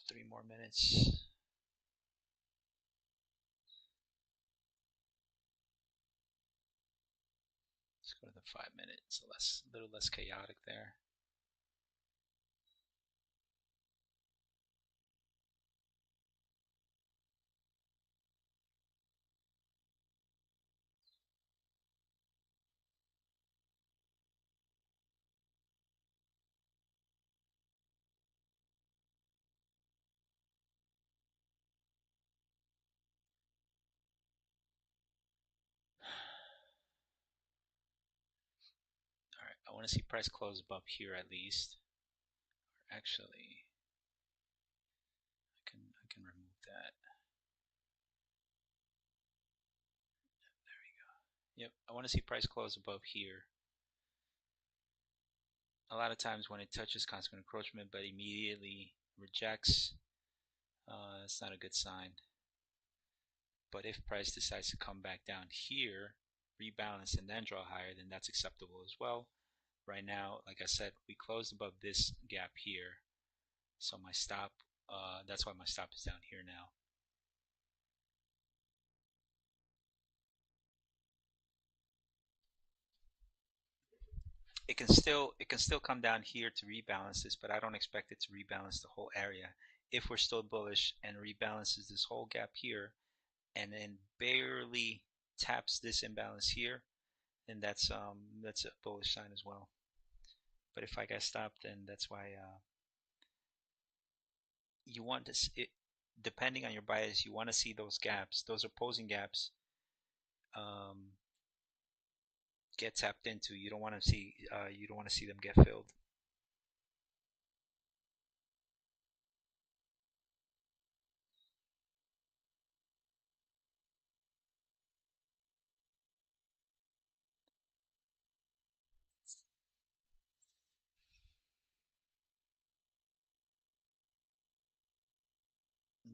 Three more minutes. Let's go to the 5 minute. It's a little less chaotic there. All right, I want to see price close above here at least. Actually, I can remove that. There we go. Yep, I want to see price close above here. A lot of times when it touches constant encroachment but immediately rejects, it's not a good sign. But if price decides to come back down here, rebalance, and then draw higher, then that's acceptable as well. Right now, like I said, we closed above this gap here. So my stop, that's why my stop is down here now. It can still come down here to rebalance this, but I don't expect it to rebalance the whole area. If we're still bullish and rebalances this whole gap here and then barely taps this imbalance here, then that's a bullish sign as well. But if I get stopped, then that's why you want to see it, depending on your bias, you want to see those gaps, those opposing gaps, get tapped into. You don't want to see them get filled.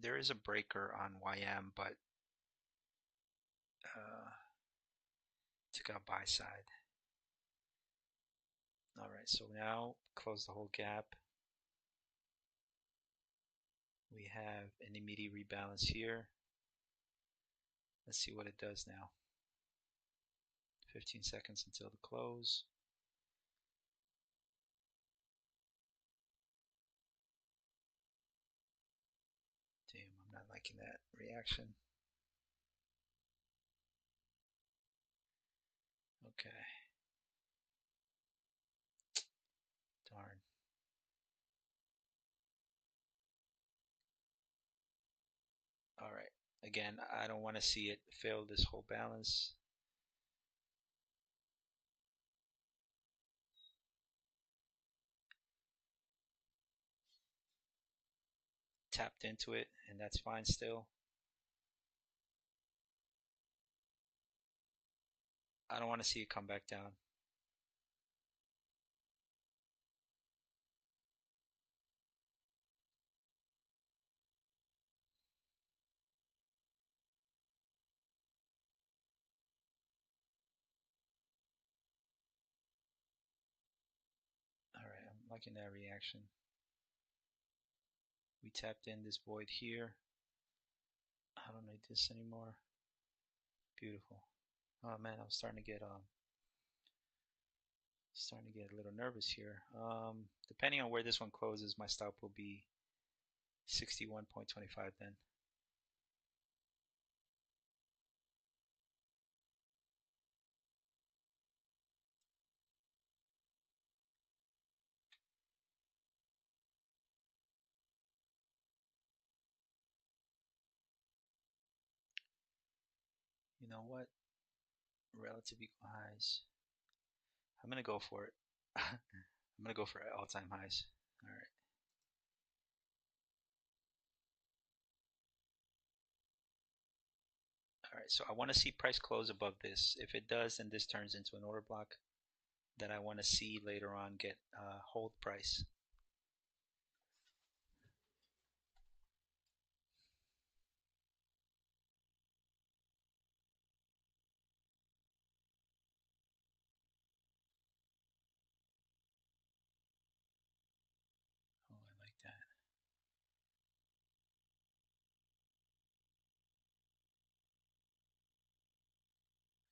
There is a breaker on YM, but took out buy side. All right, so now close the whole gap. We have an immediate rebalance here. Let's see what it does now. 15 seconds until the close. Damn, I'm not liking that reaction. Okay. Darn. All right. Again, I don't want to see it fail this whole balance. Tapped into it, and that's fine still. I don't want to see it come back down. liking that reaction. We tapped in this void here. I don't need this anymore. Beautiful. Oh man, I'm starting to get a little nervous here. Depending on where this one closes, my stop will be 61.25 then. You know what? Relative equal highs. I'm gonna go for it. I'm gonna go for all-time highs. All right. All right. So I want to see price close above this. If it does, then this turns into an order block that I want to see later on get hold price. Oh, I like that.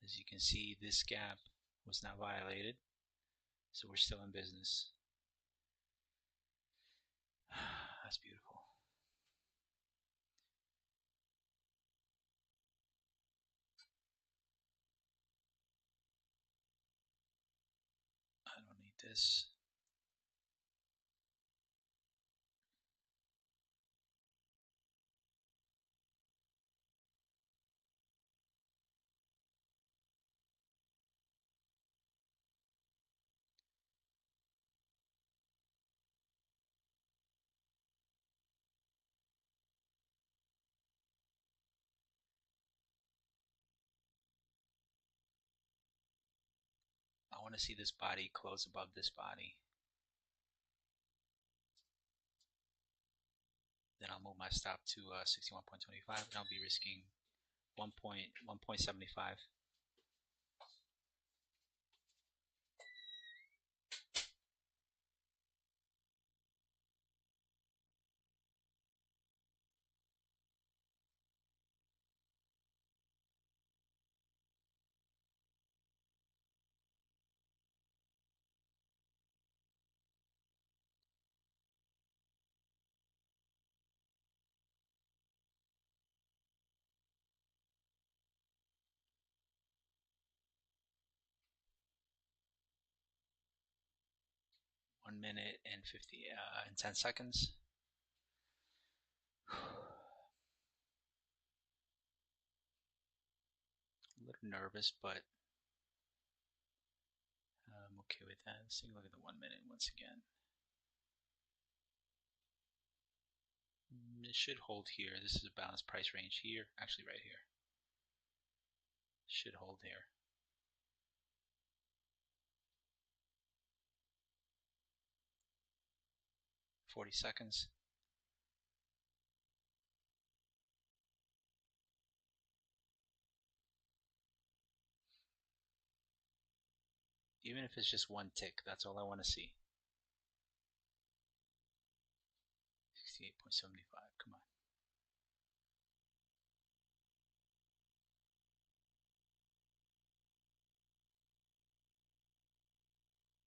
As you can see, this gap was not violated, so we're still in business. That's beautiful. I don't need this. I want to see this body close above this body. Then I'll move my stop to 61.25 and I'll be risking 1.75. One minute and 10 seconds. A little nervous, but I'm okay with that. Let's take a look at the 1 minute once again. It should hold here. This is a balanced price range here, actually right here. Should hold here. 40 seconds. Even if it's just one tick, that's all I want to see. 68.75, come on.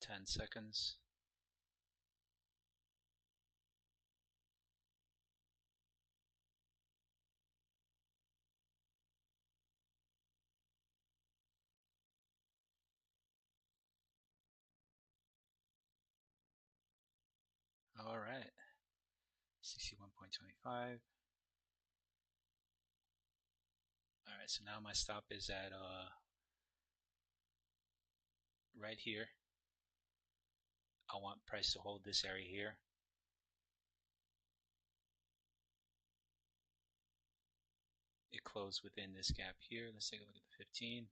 10 seconds. All right. 61.25. All right, so now my stop is at right here. I want price to hold this area here. It closed within this gap here. Let's take a look at the 15.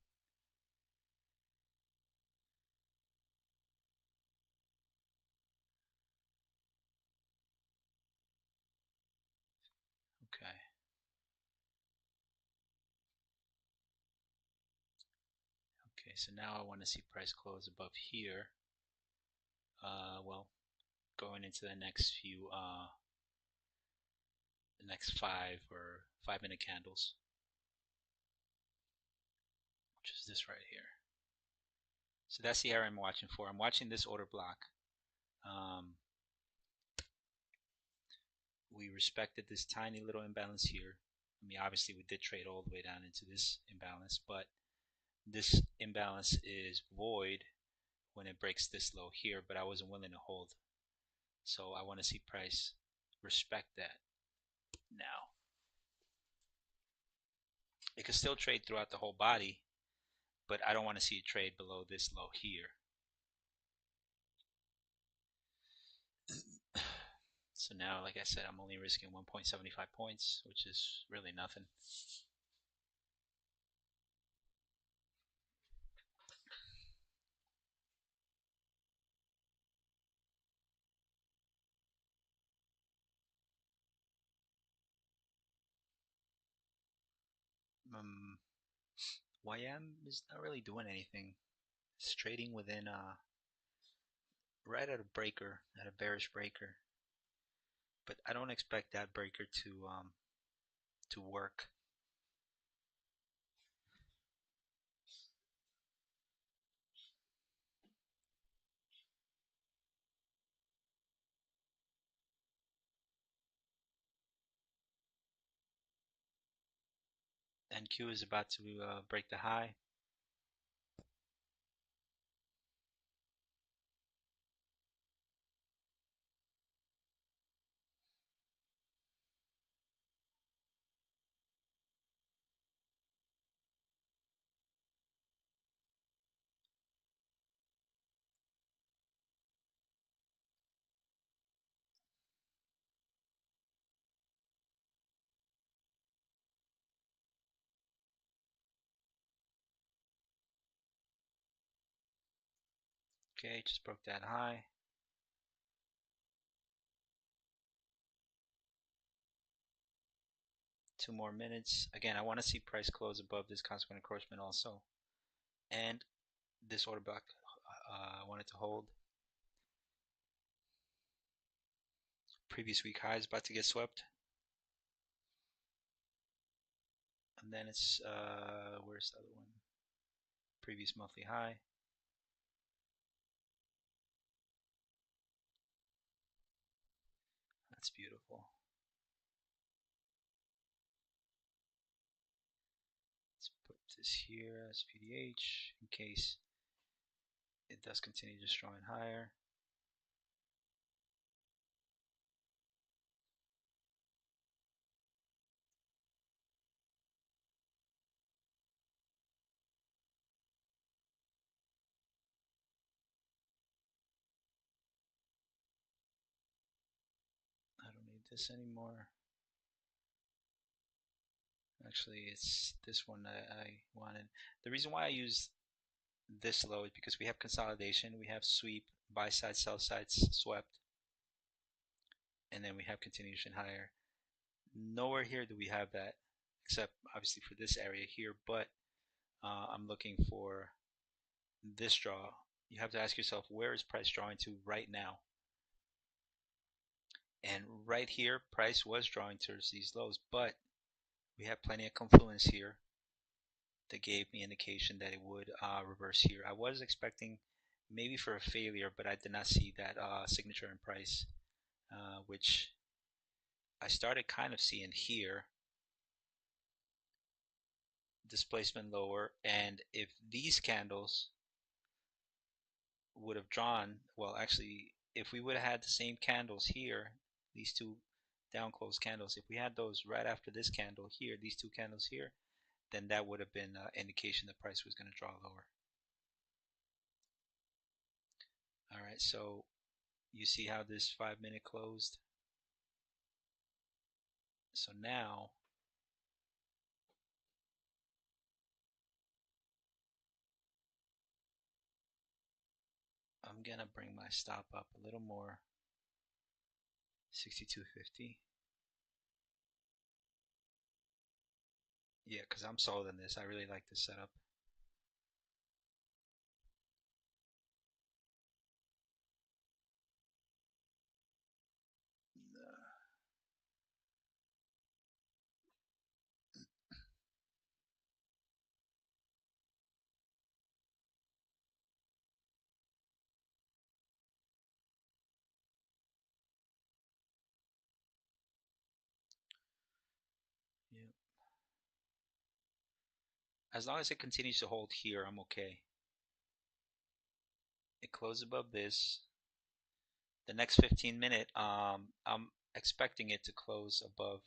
Okay. Okay, so now I want to see price close above here. Well, going into the next few, the next 5 minute candles, which is this right here. So that's the area I'm watching for. I'm watching this order block. We respected this tiny little imbalance here. I mean, obviously we did trade all the way down into this imbalance, but this imbalance is void when it breaks this low here, but I wasn't willing to hold. So I want to see price respect that now. It could still trade throughout the whole body, but I don't want to see it trade below this low here. So now, like I said, I'm only risking 1.75 points, which is really nothing. YM is not really doing anything. It's trading within right at a breaker, at a bearish breaker. But I don't expect that breaker to work. NQ is about to break the high. Okay, just broke that high. Two more minutes. Again, I want to see price close above this consequent encroachment also. And this order block I wanted to hold. Previous week high is about to get swept. And then it's, where's the other one? Previous monthly high. That's beautiful. Let's put this here as PDH in case it does continue destroying higher. I don't need this anymore. Actually, it's this one that I wanted. The reason why I use this low is because we have consolidation, we have sweep, buy side, sell sides swept, and then we have continuation higher. Nowhere here do we have that, except obviously for this area here, but I'm looking for this draw. You have to ask yourself, where is price drawing to right now? And right here, price was drawing towards these lows, but we have plenty of confluence here that gave me indication that it would reverse here. I was expecting maybe for a failure, but I did not see that signature in price, which I started kind of seeing here. Displacement lower, and if these candles would have drawn, well, actually, if we would have had the same candles here, these two down close candles, if we had those right after this candle here, these two candles here, then that would have been an indication the price was going to draw lower. All right, so you see how this 5 minute closed. So now I'm gonna bring my stop up a little more, 62.50. Yeah, because I'm sold on this. I really like this setup. As long as it continues to hold here, I'm okay. It closed above this. The next 15 minute, I'm expecting it to close above.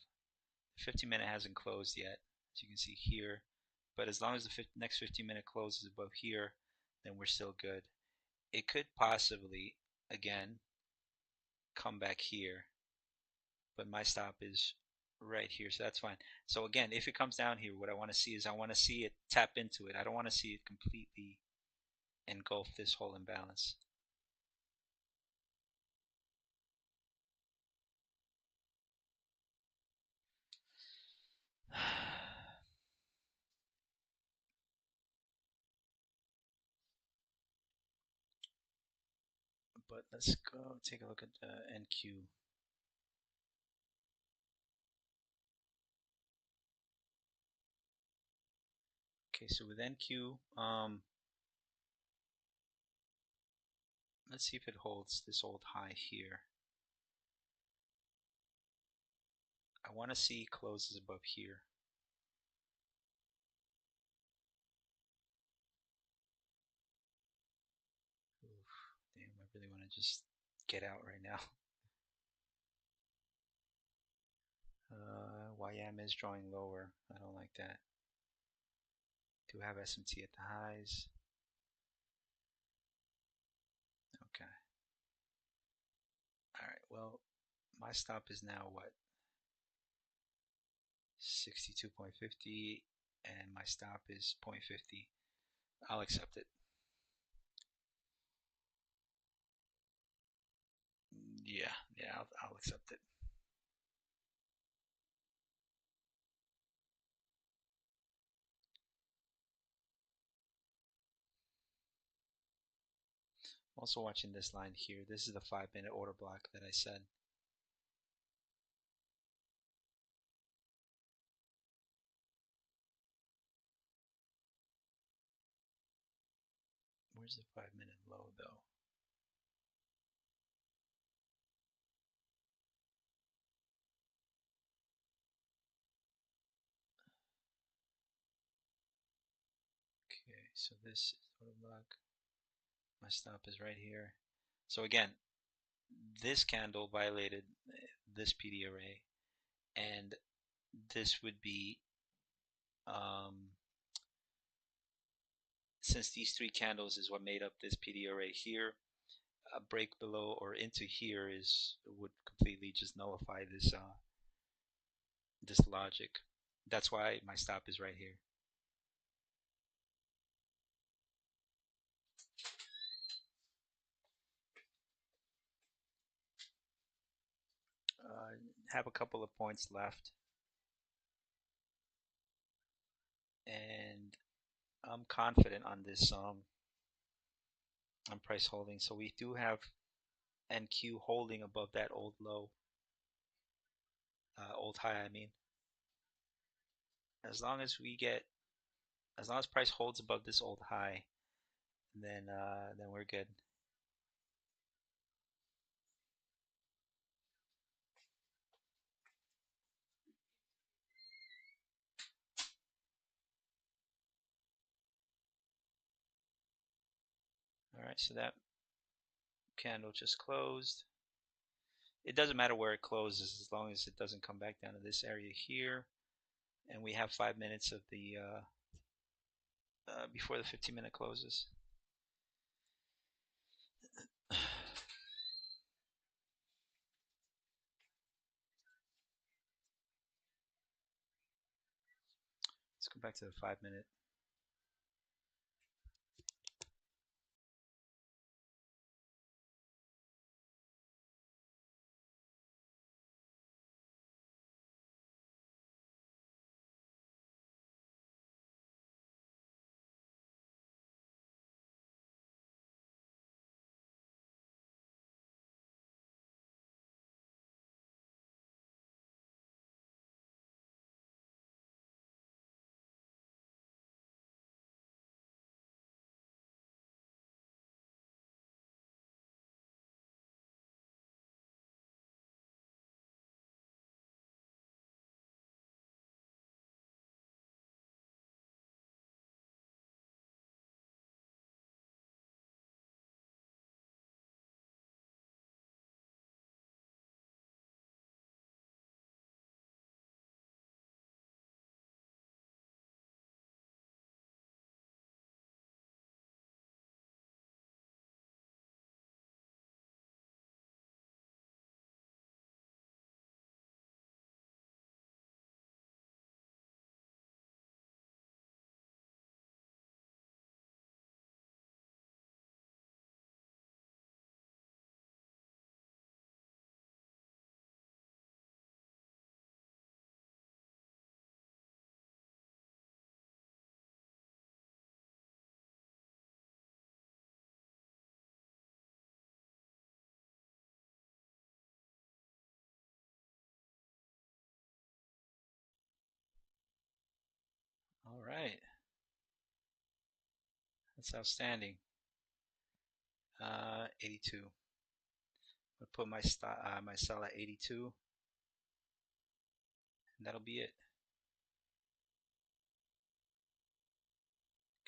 15-minute hasn't closed yet, as you can see here. But as long as the next 15-minute closes above here, then we're still good. It could possibly, again, come back here, but my stop is right here, so that's fine. So again, if it comes down here, what I want to see is I want to see it tap into it. I don't want to see it completely engulf this whole imbalance. But let's go take a look at the NQ. Okay, so with NQ, let's see if it holds this old high here. I want to see closes above here. Oof, damn, I really want to just get out right now. YM is drawing lower. I don't like that. Do have SMT at the highs. Okay. Alright, well, my stop is now what? 62.50, and my stop is 0.50. I'll accept it. Yeah, I'll accept it. Also watching this line here. This is the 5-minute order block that I said. Where's the 5-minute low though? Okay, so this is order block. My stop is right here. So again, this candle violated this PD array, and this would be since these three candles is what made up this PD array here, a break below or into here would completely just nullify this logic. That's why my stop is right here. Have a couple of points left, and I'm confident on this on price holding. So we do have NQ holding above that old low, old high. I mean, as long as as long as price holds above this old high, then we're good. All right, so that candle just closed. It doesn't matter where it closes as long as it doesn't come back down to this area here. And we have 5 minutes of the before the 15-minute closes. Let's go back to the 5-minute. That's outstanding. 82. I'll put my my sell at 82, and that'll be it.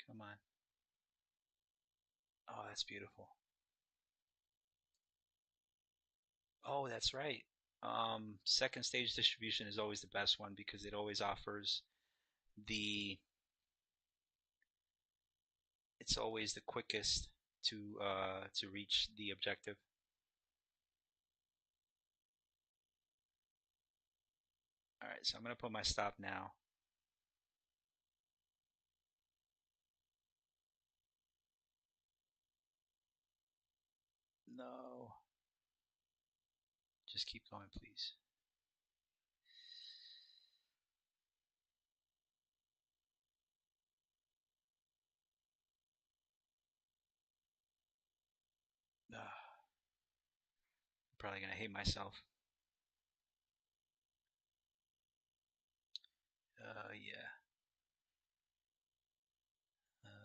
Come on. Oh, that's beautiful. Oh, that's right. Second stage distribution is always the best one because it always offers the it's always the quickest to reach the objective. All right, so I'm gonna put my stop now. No, just keep going, please. I'm probably gonna hate myself. Yeah.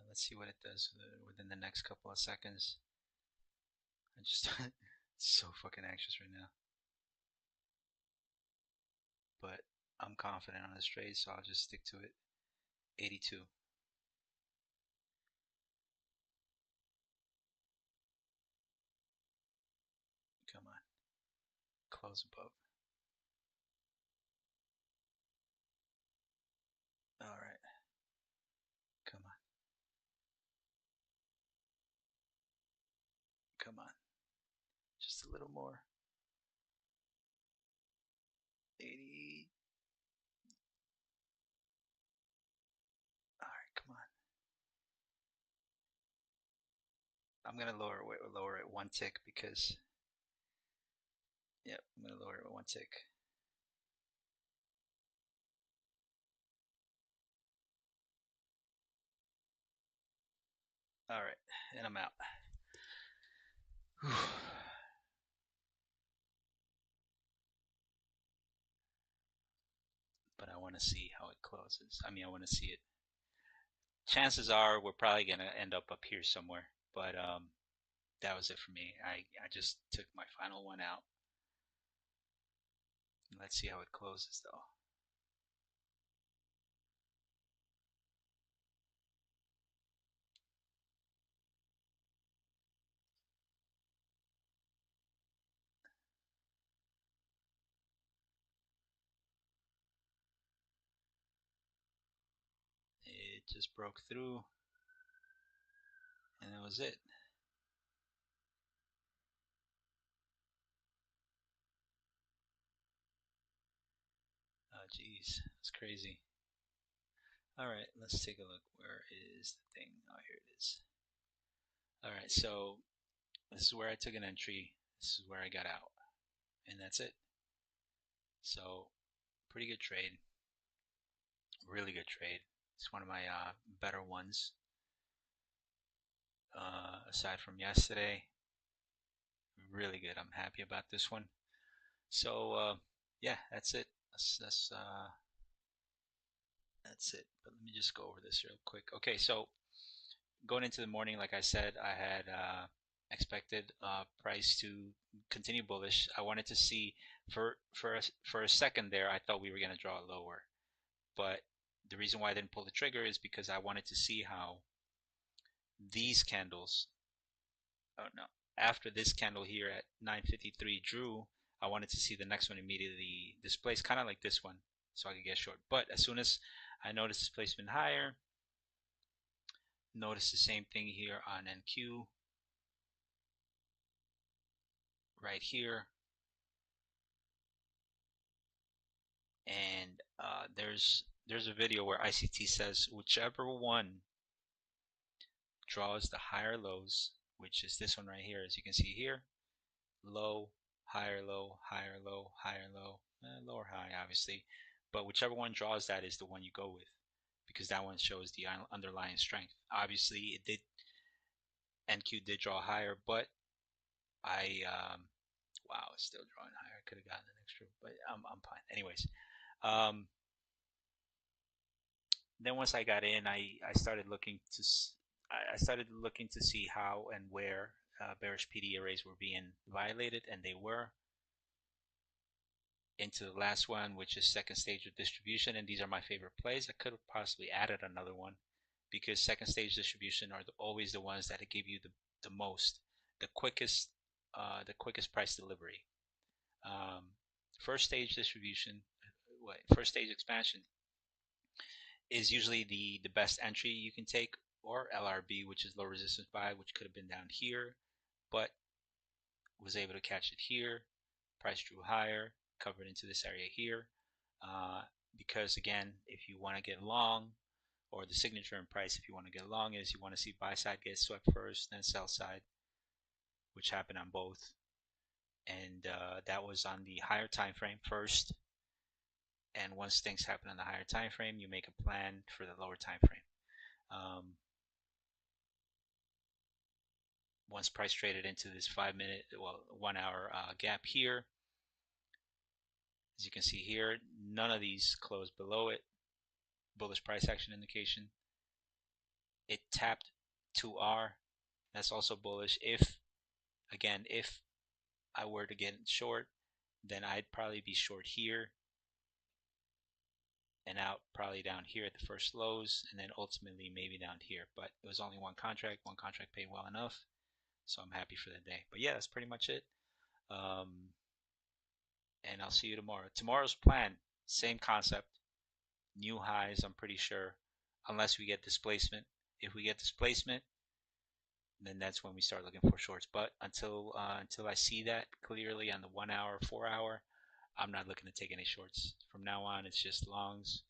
Let's see what it does within the next couple of seconds. I just so fucking anxious right now. But I'm confident on this trade, so I'll just stick to it. 82. Come on. Close above. All right. Come on. Come on. Just a little more. 80. All right. Come on. I'm gonna lower it one tick because yep, I'm gonna lower it one tick. All right, and I'm out. But I want to see how it closes. I mean, I want to see it. Chances are we're probably gonna end up here somewhere. But that was it for me. I just took my final one out. Let's see how it closes though. It just broke through, and that was it. Oh, geez, that's crazy. All right, let's take a look. Where is the thing? Oh, here it is. All right, so this is where I took an entry. This is where I got out, and that's it. So, pretty good trade. Really good trade. It's one of my better ones, aside from yesterday. Really good. I'm happy about this one. So, yeah, that's it. That's it. But let me just go over this real quick. Okay, so going into the morning, like I said, I had expected price to continue bullish. I wanted to see for a second there, I thought we were going to draw lower, but the reason why I didn't pull the trigger is because I wanted to see how these candles. Oh no! After this candle here at 9:53 drew, I wanted to see the next one immediately displace, kind of like this one, so I could get short. But as soon as I noticed displacement higher, notice the same thing here on NQ right here, and there's a video where ICT says whichever one draws the higher lows, which is this one right here, as you can see here, low, higher low, higher low, higher low, lower high obviously, but whichever one draws that is the one you go with, because that one shows the underlying strength. Obviously it did, NQ did draw higher, but I wow, it's still drawing higher. I could have gotten an extra, but I'm fine. Anyways, um, then once I got in, I started looking to I started looking to see how and where bearish PD arrays were being violated, and they were. Into the last one, which is second stage of distribution, and these are my favorite plays. I could have possibly added another one because second stage distribution are always the ones that give you the most, the quickest price delivery. Um, first stage distribution, first stage expansion is usually the best entry you can take, or LRB, which is low resistance buy, which could have been down here, but was able to catch it here. Price drew higher, covered into this area here. Uh, because again, if you want to get long, or the signature in price, if you want to get long, is you want to see buy side get swept first, then sell side, which happened on both. And that was on the higher time frame first. And once things happen on the higher time frame, you make a plan for the lower time frame. Once price traded into this 5-minute, well, 1 hour gap here, as you can see here, none of these closed below it. Bullish price action indication. It tapped 2R. That's also bullish. If I were to get short, then I'd probably be short here and out probably down here at the first lows, and then ultimately maybe down here. But it was only one contract. One contract paid well enough, so I'm happy for the day. But yeah, that's pretty much it. And I'll see you tomorrow. Tomorrow's plan, same concept, new highs, I'm pretty sure, unless we get displacement. If we get displacement, then that's when we start looking for shorts. But until I see that clearly on the 1 hour, 4 hour, I'm not looking to take any shorts. From now on, it's just longs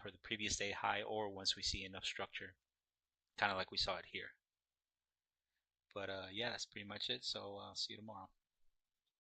for the previous day high, or once we see enough structure, kind of like we saw it here. But yeah, that's pretty much it. So I'll see you tomorrow.